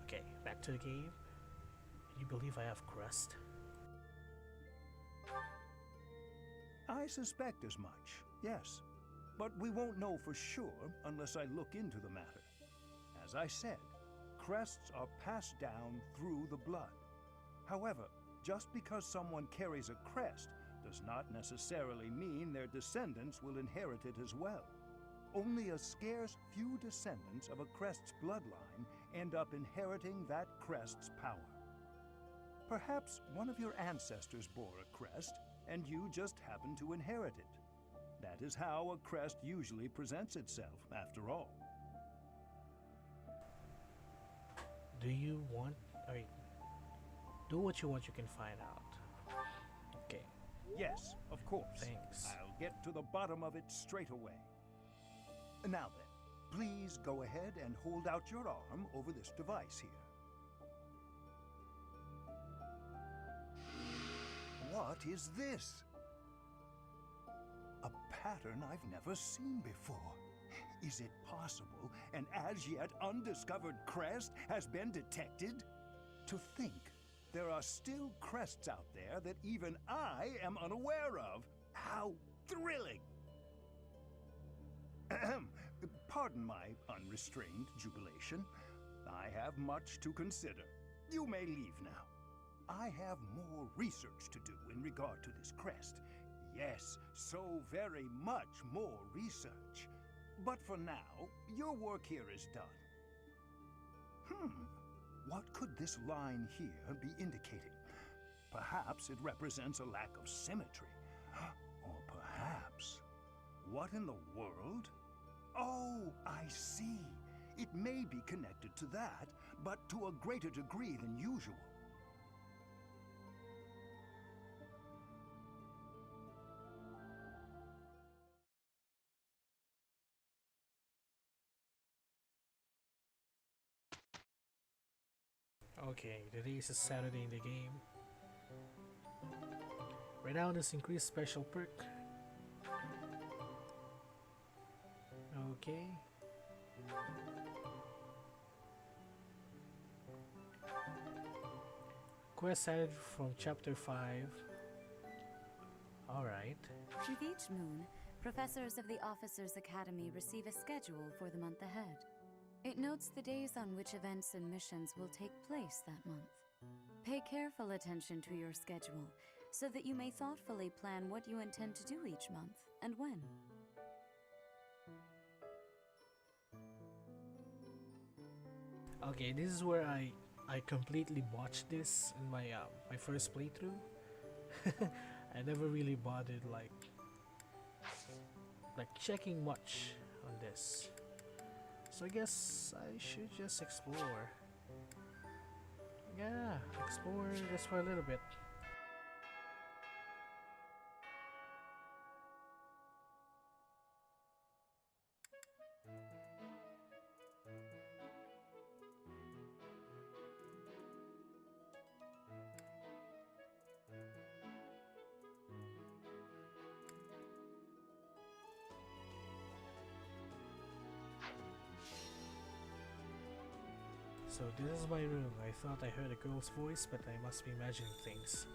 Speaker 1: Okay, back to the game. Can you believe I have crust?
Speaker 10: I suspect as much, yes. But we won't know for sure unless I look into the matter. As I said, crests are passed down through the blood. However, just because someone carries a crest does not necessarily mean their descendants will inherit it as well. Only a scarce few descendants of a crest's bloodline end up inheriting that crest's power. Perhaps one of your ancestors bore a crest, and you just happen to inherit it. That is how a crest usually presents itself, after all.
Speaker 1: Do you want? Alright, do what you want. You can find out. Okay.
Speaker 10: Yes, of course.
Speaker 1: Thanks.
Speaker 10: I'll get to the bottom of it straight away. Now then, please go ahead and hold out your arm over this device here. What is this? A pattern I've never seen before. Is it possible an as yet undiscovered crest has been detected? To think there are still crests out there that even I am unaware of. How thrilling! Ahem. Pardon my unrestrained jubilation. I have much to consider. You may leave now. I have more research to do in regard to this crest. Yes, so very much more research. But for now, your work here is done. What could this line here be indicating? Perhaps it represents a lack of symmetry. Or perhaps... What in the world? Oh, I see. It may be connected to that, but to a greater degree than usual.
Speaker 1: Okay, today is a Saturday in the game. Renown is increased special perk. Okay. Quest added from chapter 5. Alright.
Speaker 14: With each moon, professors of the Officers' Academy receive a schedule for the month ahead. It notes the days on which events and missions will take place that month. Pay careful attention to your schedule so that you may thoughtfully plan what you intend to do each month and when.
Speaker 1: Okay, this is where I completely botched this in my my first playthrough. I never really bothered like checking much on this. So I guess I should just explore. Yeah, explore just for a little bit. So this is my room. I thought I heard a girl's voice, but I must be imagining things.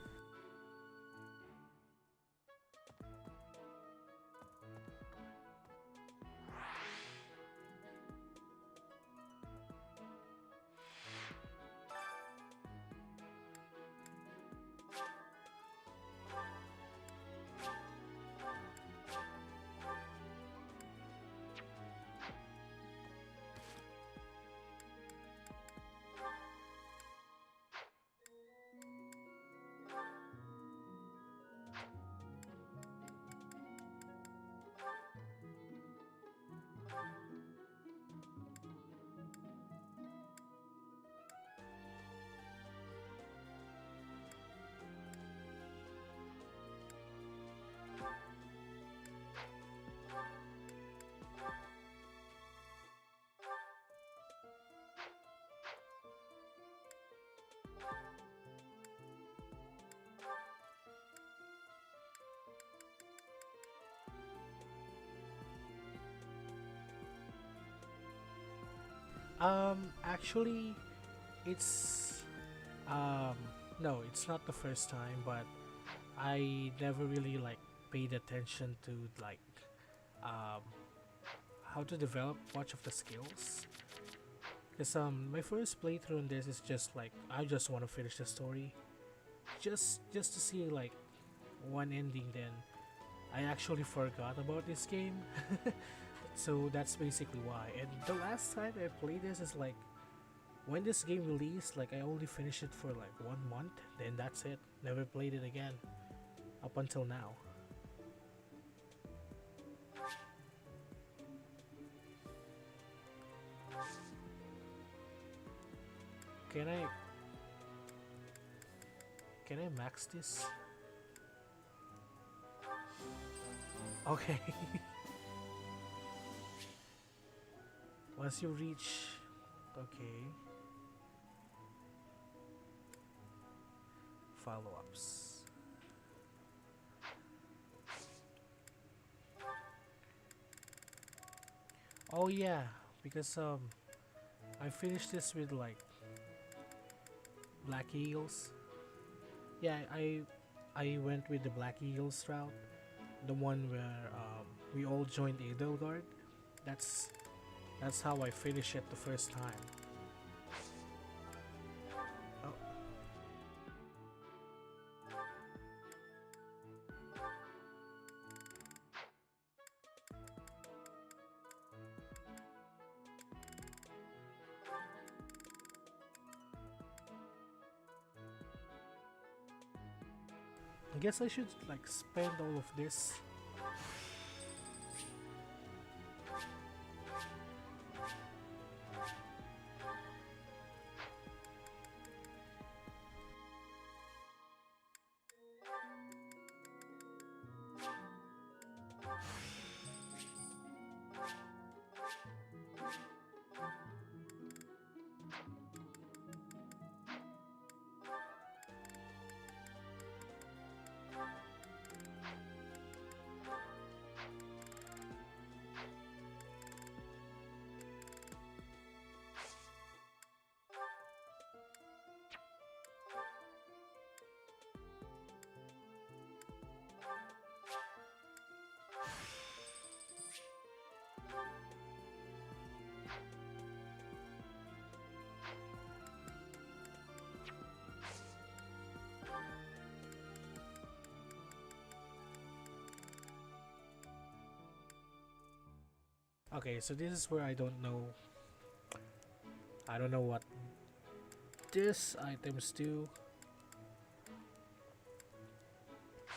Speaker 1: Actually, it's no, it's not the first time, but I never really like paid attention to like um how to develop much of the skills. Cause my first playthrough in this is just like I just want to finish the story, just to see like one ending. Then I actually forgot about this game. So that's basically why. And the last time I played this is like when this game released, like I only finished it for like 1 month, then that's it. Never played it again up until now. Can I max this? Okay. Once you reach, okay, follow-ups. Oh yeah, because I finished this with like Black Eagles. Yeah, I went with the Black Eagles route, the one where we all joined Edelgard. That's That's how I finished it the first time. Oh. I guess I should like spend all of this. Okay, so this is where I don't know. I don't know what this items do.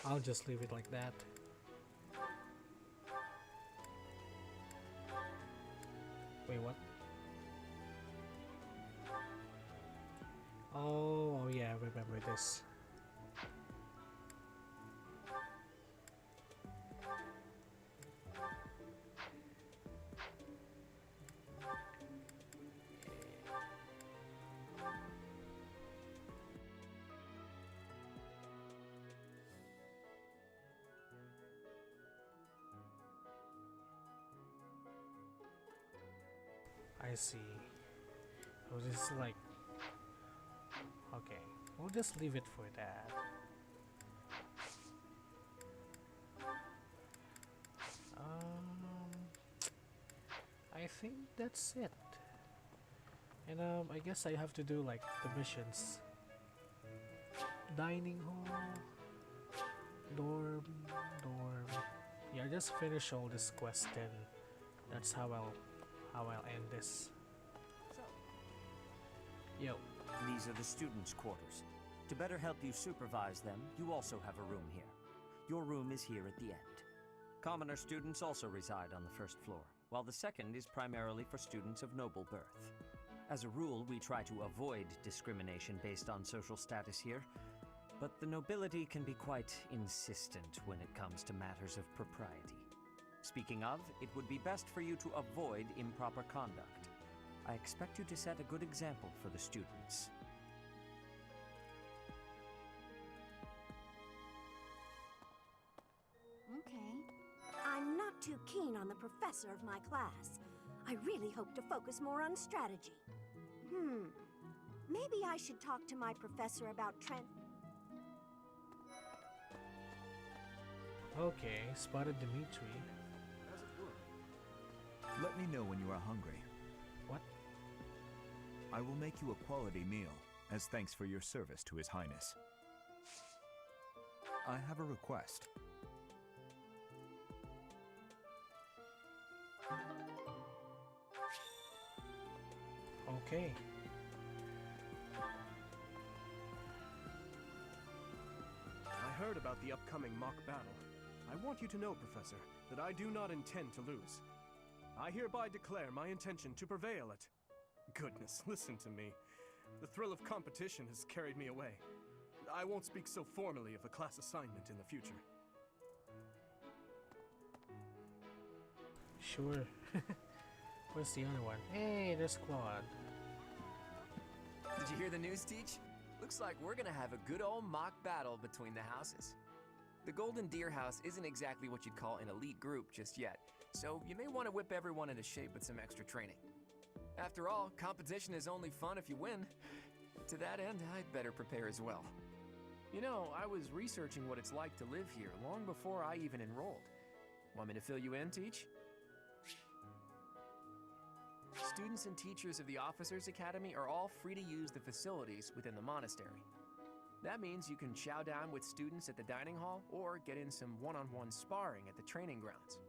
Speaker 1: I'll just leave it like that. Wait, what? Oh, yeah, I remember this. I see. Oh, this is like... Okay, we'll just leave it for that. I think that's it. And I guess I have to do like the missions. Dining hall, dorm. Yeah, just finish all this quest, then that's how I'll end this. Yo.
Speaker 9: These are the students' quarters. To better help you supervise them, you also have a room here. Your room is here at the end. Commoner students also reside on the first floor, while the second is primarily for students of noble birth. As a rule, we try to avoid discrimination based on social status here, but the nobility can be quite insistent when it comes to matters of propriety. Speaking of, it would be best for you to avoid improper conduct. I expect you to set a good example for the students.
Speaker 15: Okay. I'm not too keen on the professor of my class. I really hope to focus more on strategy. Maybe I should talk to my professor about
Speaker 1: Okay, spotted Dimitri.
Speaker 16: As it were. Let me know when you are hungry.
Speaker 1: What?
Speaker 16: I will make you a quality meal, as thanks for your service to His Highness. I have a request.
Speaker 1: Okay.
Speaker 5: I heard about the upcoming mock battle. I want you to know, Professor, that I do not intend to lose. I hereby declare my intention to prevail at... Goodness, listen to me. The thrill of competition has carried me away. I won't speak so formally of a class assignment in the future.
Speaker 1: Sure. Where's the other one? Hey, there's Claude.
Speaker 7: Did you hear the news, Teach? Looks like we're gonna have a good old mock battle between the houses. The Golden Deer House isn't exactly what you'd call an elite group just yet, so you may want to whip everyone into shape with some extra training. After all, competition is only fun if you win. To that end, I'd better prepare as well. You know, I was researching what it's like to live here long before I even enrolled. Want me to fill you in, Teach? Students and teachers of the Officers Academy are all free to use the facilities within the monastery. That means you can chow down with students at the dining hall or get in some one-on-one sparring at the training grounds.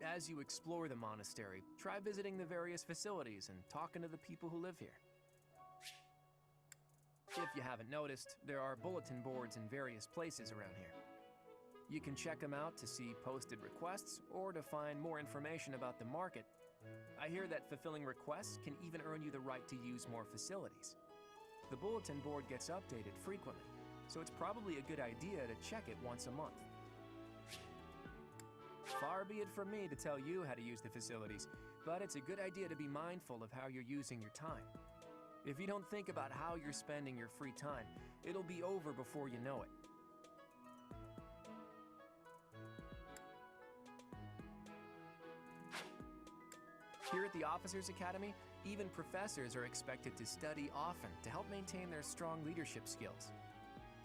Speaker 7: As you explore the monastery, try visiting the various facilities and talking to the people who live here. If you haven't noticed, there are bulletin boards in various places around here. You can check them out to see posted requests or to find more information about the market. I hear that fulfilling requests can even earn you the right to use more facilities. The bulletin board gets updated frequently, so it's probably a good idea to check it once a month. Far be it from me to tell you how to use the facilities, but it's a good idea to be mindful of how you're using your time. If you don't think about how you're spending your free time, it'll be over before you know it. Here at the Officers Academy, even professors are expected to study often to help maintain their strong leadership skills.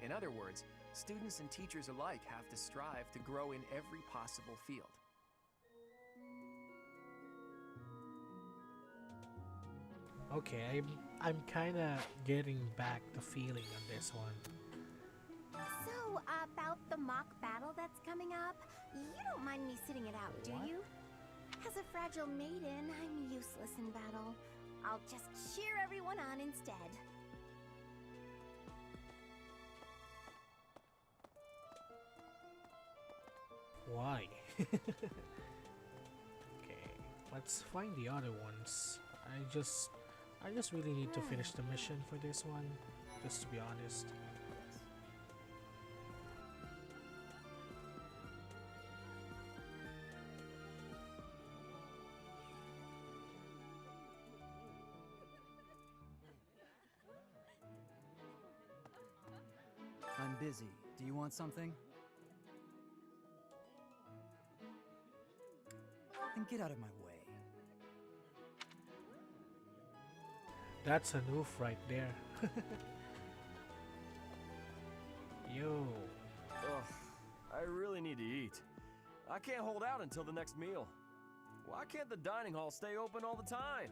Speaker 7: In other words, students and teachers alike have to strive to grow in every possible field.
Speaker 1: Okay, I'm kinda getting back the feeling on this one.
Speaker 3: So, about the mock battle that's coming up, you don't mind me sitting it out, do you? As a fragile maiden, I'm useless in battle. I'll just cheer everyone on instead.
Speaker 1: Why? Okay, let's find the other ones. I just really need to finish the mission for this one, just to be honest.
Speaker 17: I'm busy. Do you want something? Then get out of my way.
Speaker 1: That's a noof right there. Yo.
Speaker 13: Ugh, I really need to eat. I can't hold out until the next meal. Why can't the dining hall stay open all the time?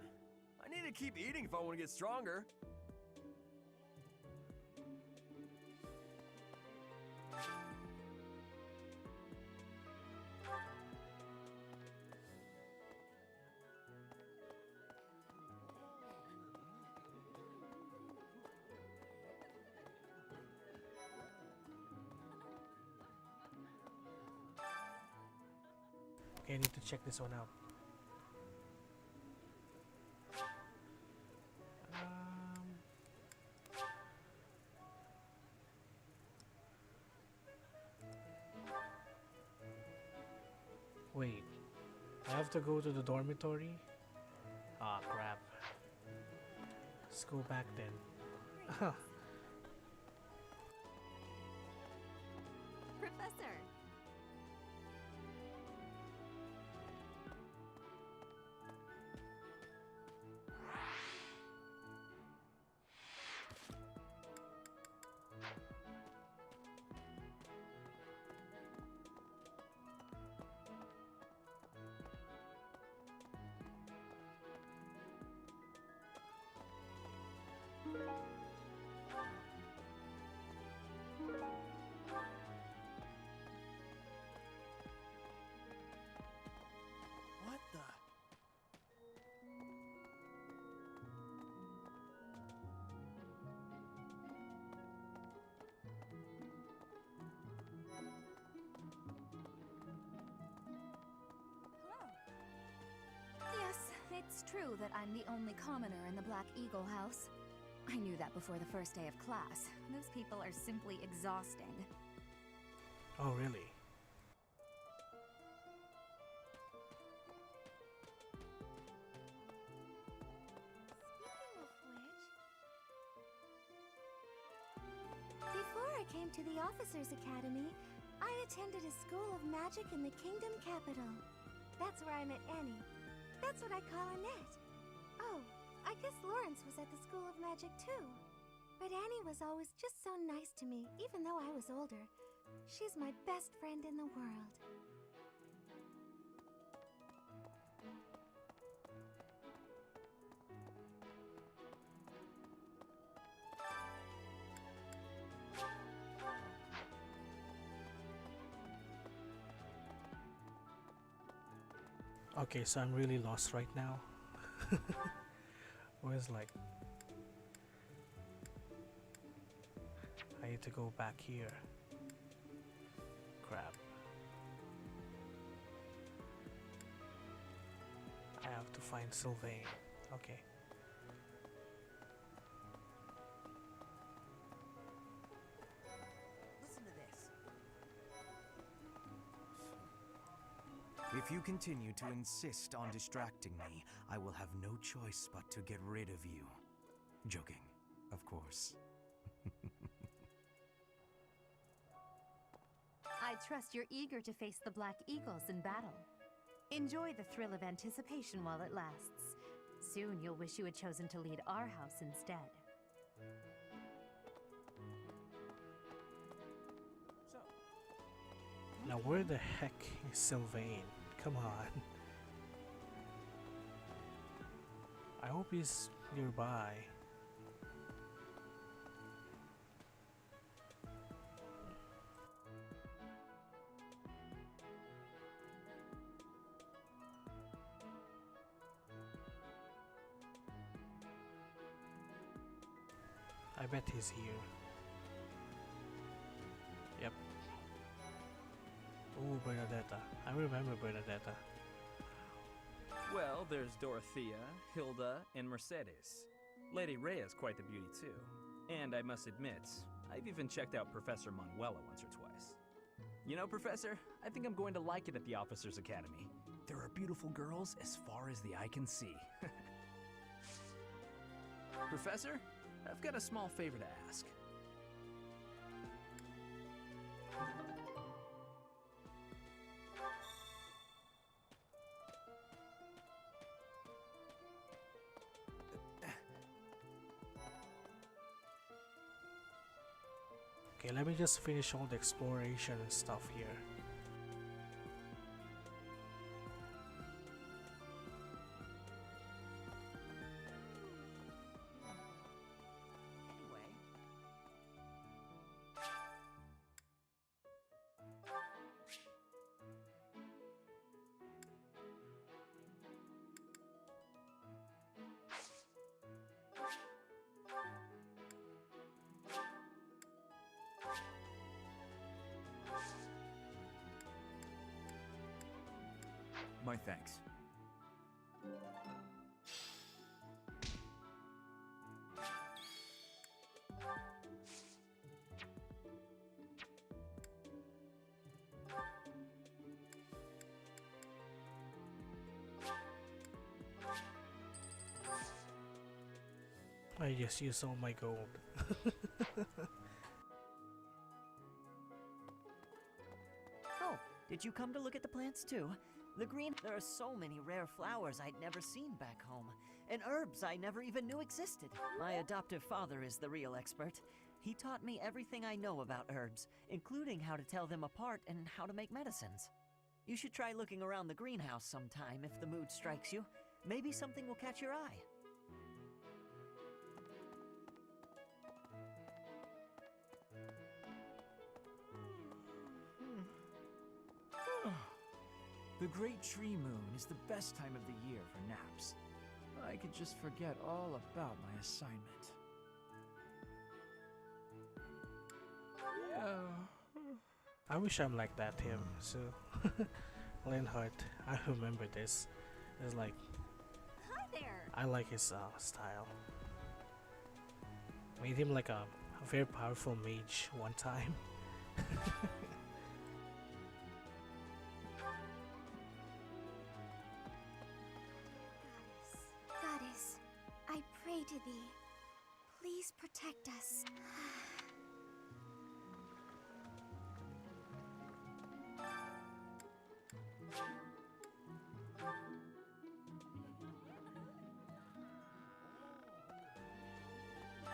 Speaker 13: I need to keep eating if I want to get stronger.
Speaker 1: Okay, I need to check this one out. Wait, I have to go to the dormitory? Ah, crap. Let's go back then.
Speaker 3: Professor!
Speaker 12: What the?
Speaker 14: Yes, it's true that I'm the only commoner in the Black Eagle house. I knew that before the first day of class. Those people are simply exhausting.
Speaker 1: Oh, really?
Speaker 3: Before I came to the Officers Academy, I attended a school of magic in the Kingdom Capital. That's where I met Annie. That's what I call Annette. Oh, I guess Lawrence was at the School of Magic too. But Annie was always just so nice to me, even though I was older. She's my best friend in the world.
Speaker 1: Okay, so I'm really lost right now. Where's like... I need to go back here. Crap. I have to find Sylvain. Okay.
Speaker 11: Listen to this. If you continue to insist on distracting me, I will have no choice but to get rid of you. Joking, of course.
Speaker 6: I trust you're eager to face the Black Eagles in battle. Enjoy the thrill of anticipation while it lasts. Soon you'll wish you had chosen to lead our house instead.
Speaker 1: Now where the heck is Sylvain? Come on. I hope he's nearby. I bet he's here. Yep. Oh, Bernadetta. I remember Bernadetta.
Speaker 18: Well, there's Dorothea, Hilda, and Mercedes. Lady Rhea's quite the beauty too. And I must admit, I've even checked out Professor Manuela once or twice. You know, Professor, I think I'm going to like it at the Officers Academy. There are beautiful girls as far as the eye can see. Professor, I've got a small favor to ask.
Speaker 1: Okay, let me just finish all the exploration and stuff here.
Speaker 16: My thanks.
Speaker 1: I just used all my gold.
Speaker 19: Oh, did you come to look at the plants too? The green... There are so many rare flowers I'd never seen back home, and herbs I never even knew existed. My adoptive father is the real expert. He taught me everything I know about herbs, including how to tell them apart and how to make medicines. You should try looking around the greenhouse sometime if the mood strikes you. Maybe something will catch your eye.
Speaker 16: The Great Tree Moon is the best time of the year for naps. I could just forget all about my assignment.
Speaker 1: I wish I'm like that him. So, Linhart, I remember this. It's like,
Speaker 15: Hi there.
Speaker 1: I like his style. Made him like a very powerful mage one time.
Speaker 3: Goddess, I pray to thee. Please protect us.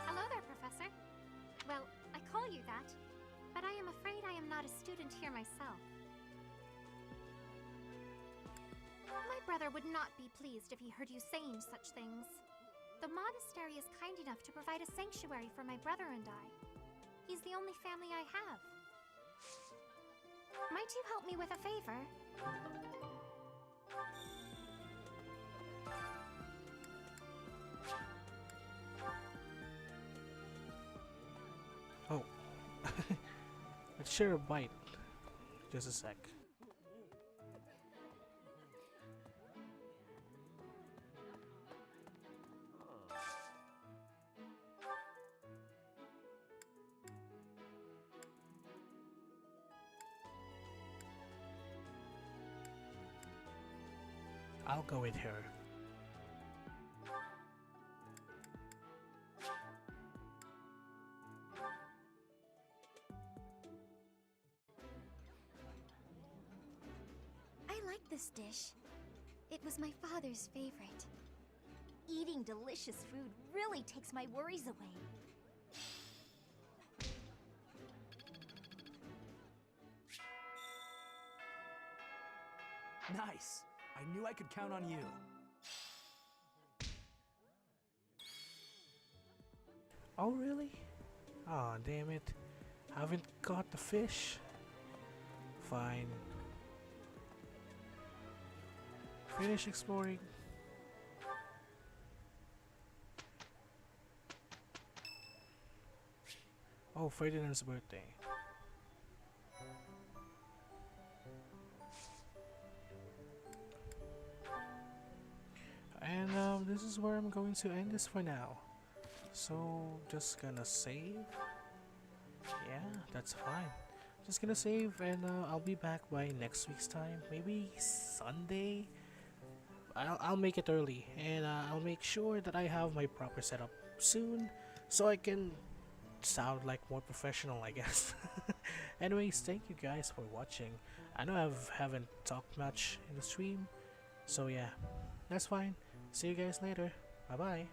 Speaker 20: Hello there, Professor. Well, I call you that, but I am afraid I am not a student here myself. My brother would not be pleased if he heard you saying such things. The monastery is kind enough to provide a sanctuary for my brother and I. He's the only family I have. Might you help me with a favor?
Speaker 1: Oh. Let's share a bite. Just a sec. I'll go with her.
Speaker 3: I like this dish. It was my father's favorite. Eating delicious food really takes my worries away.
Speaker 16: Nice! I knew I could count on you.
Speaker 1: Oh really? Aw, damn it. Haven't caught the fish. Fine. Finish exploring. Oh, Ferdinand's birthday. And this is where I'm going to end this for now. So just gonna save. Yeah, that's fine. Just gonna save, and I'll be back by next week's time. Maybe Sunday. I'll make it early, and I'll make sure that I have my proper setup soon, so I can sound like more professional, I guess. Anyways, thank you guys for watching. I know haven't talked much in the stream, so yeah, that's fine. See you guys later. Bye bye.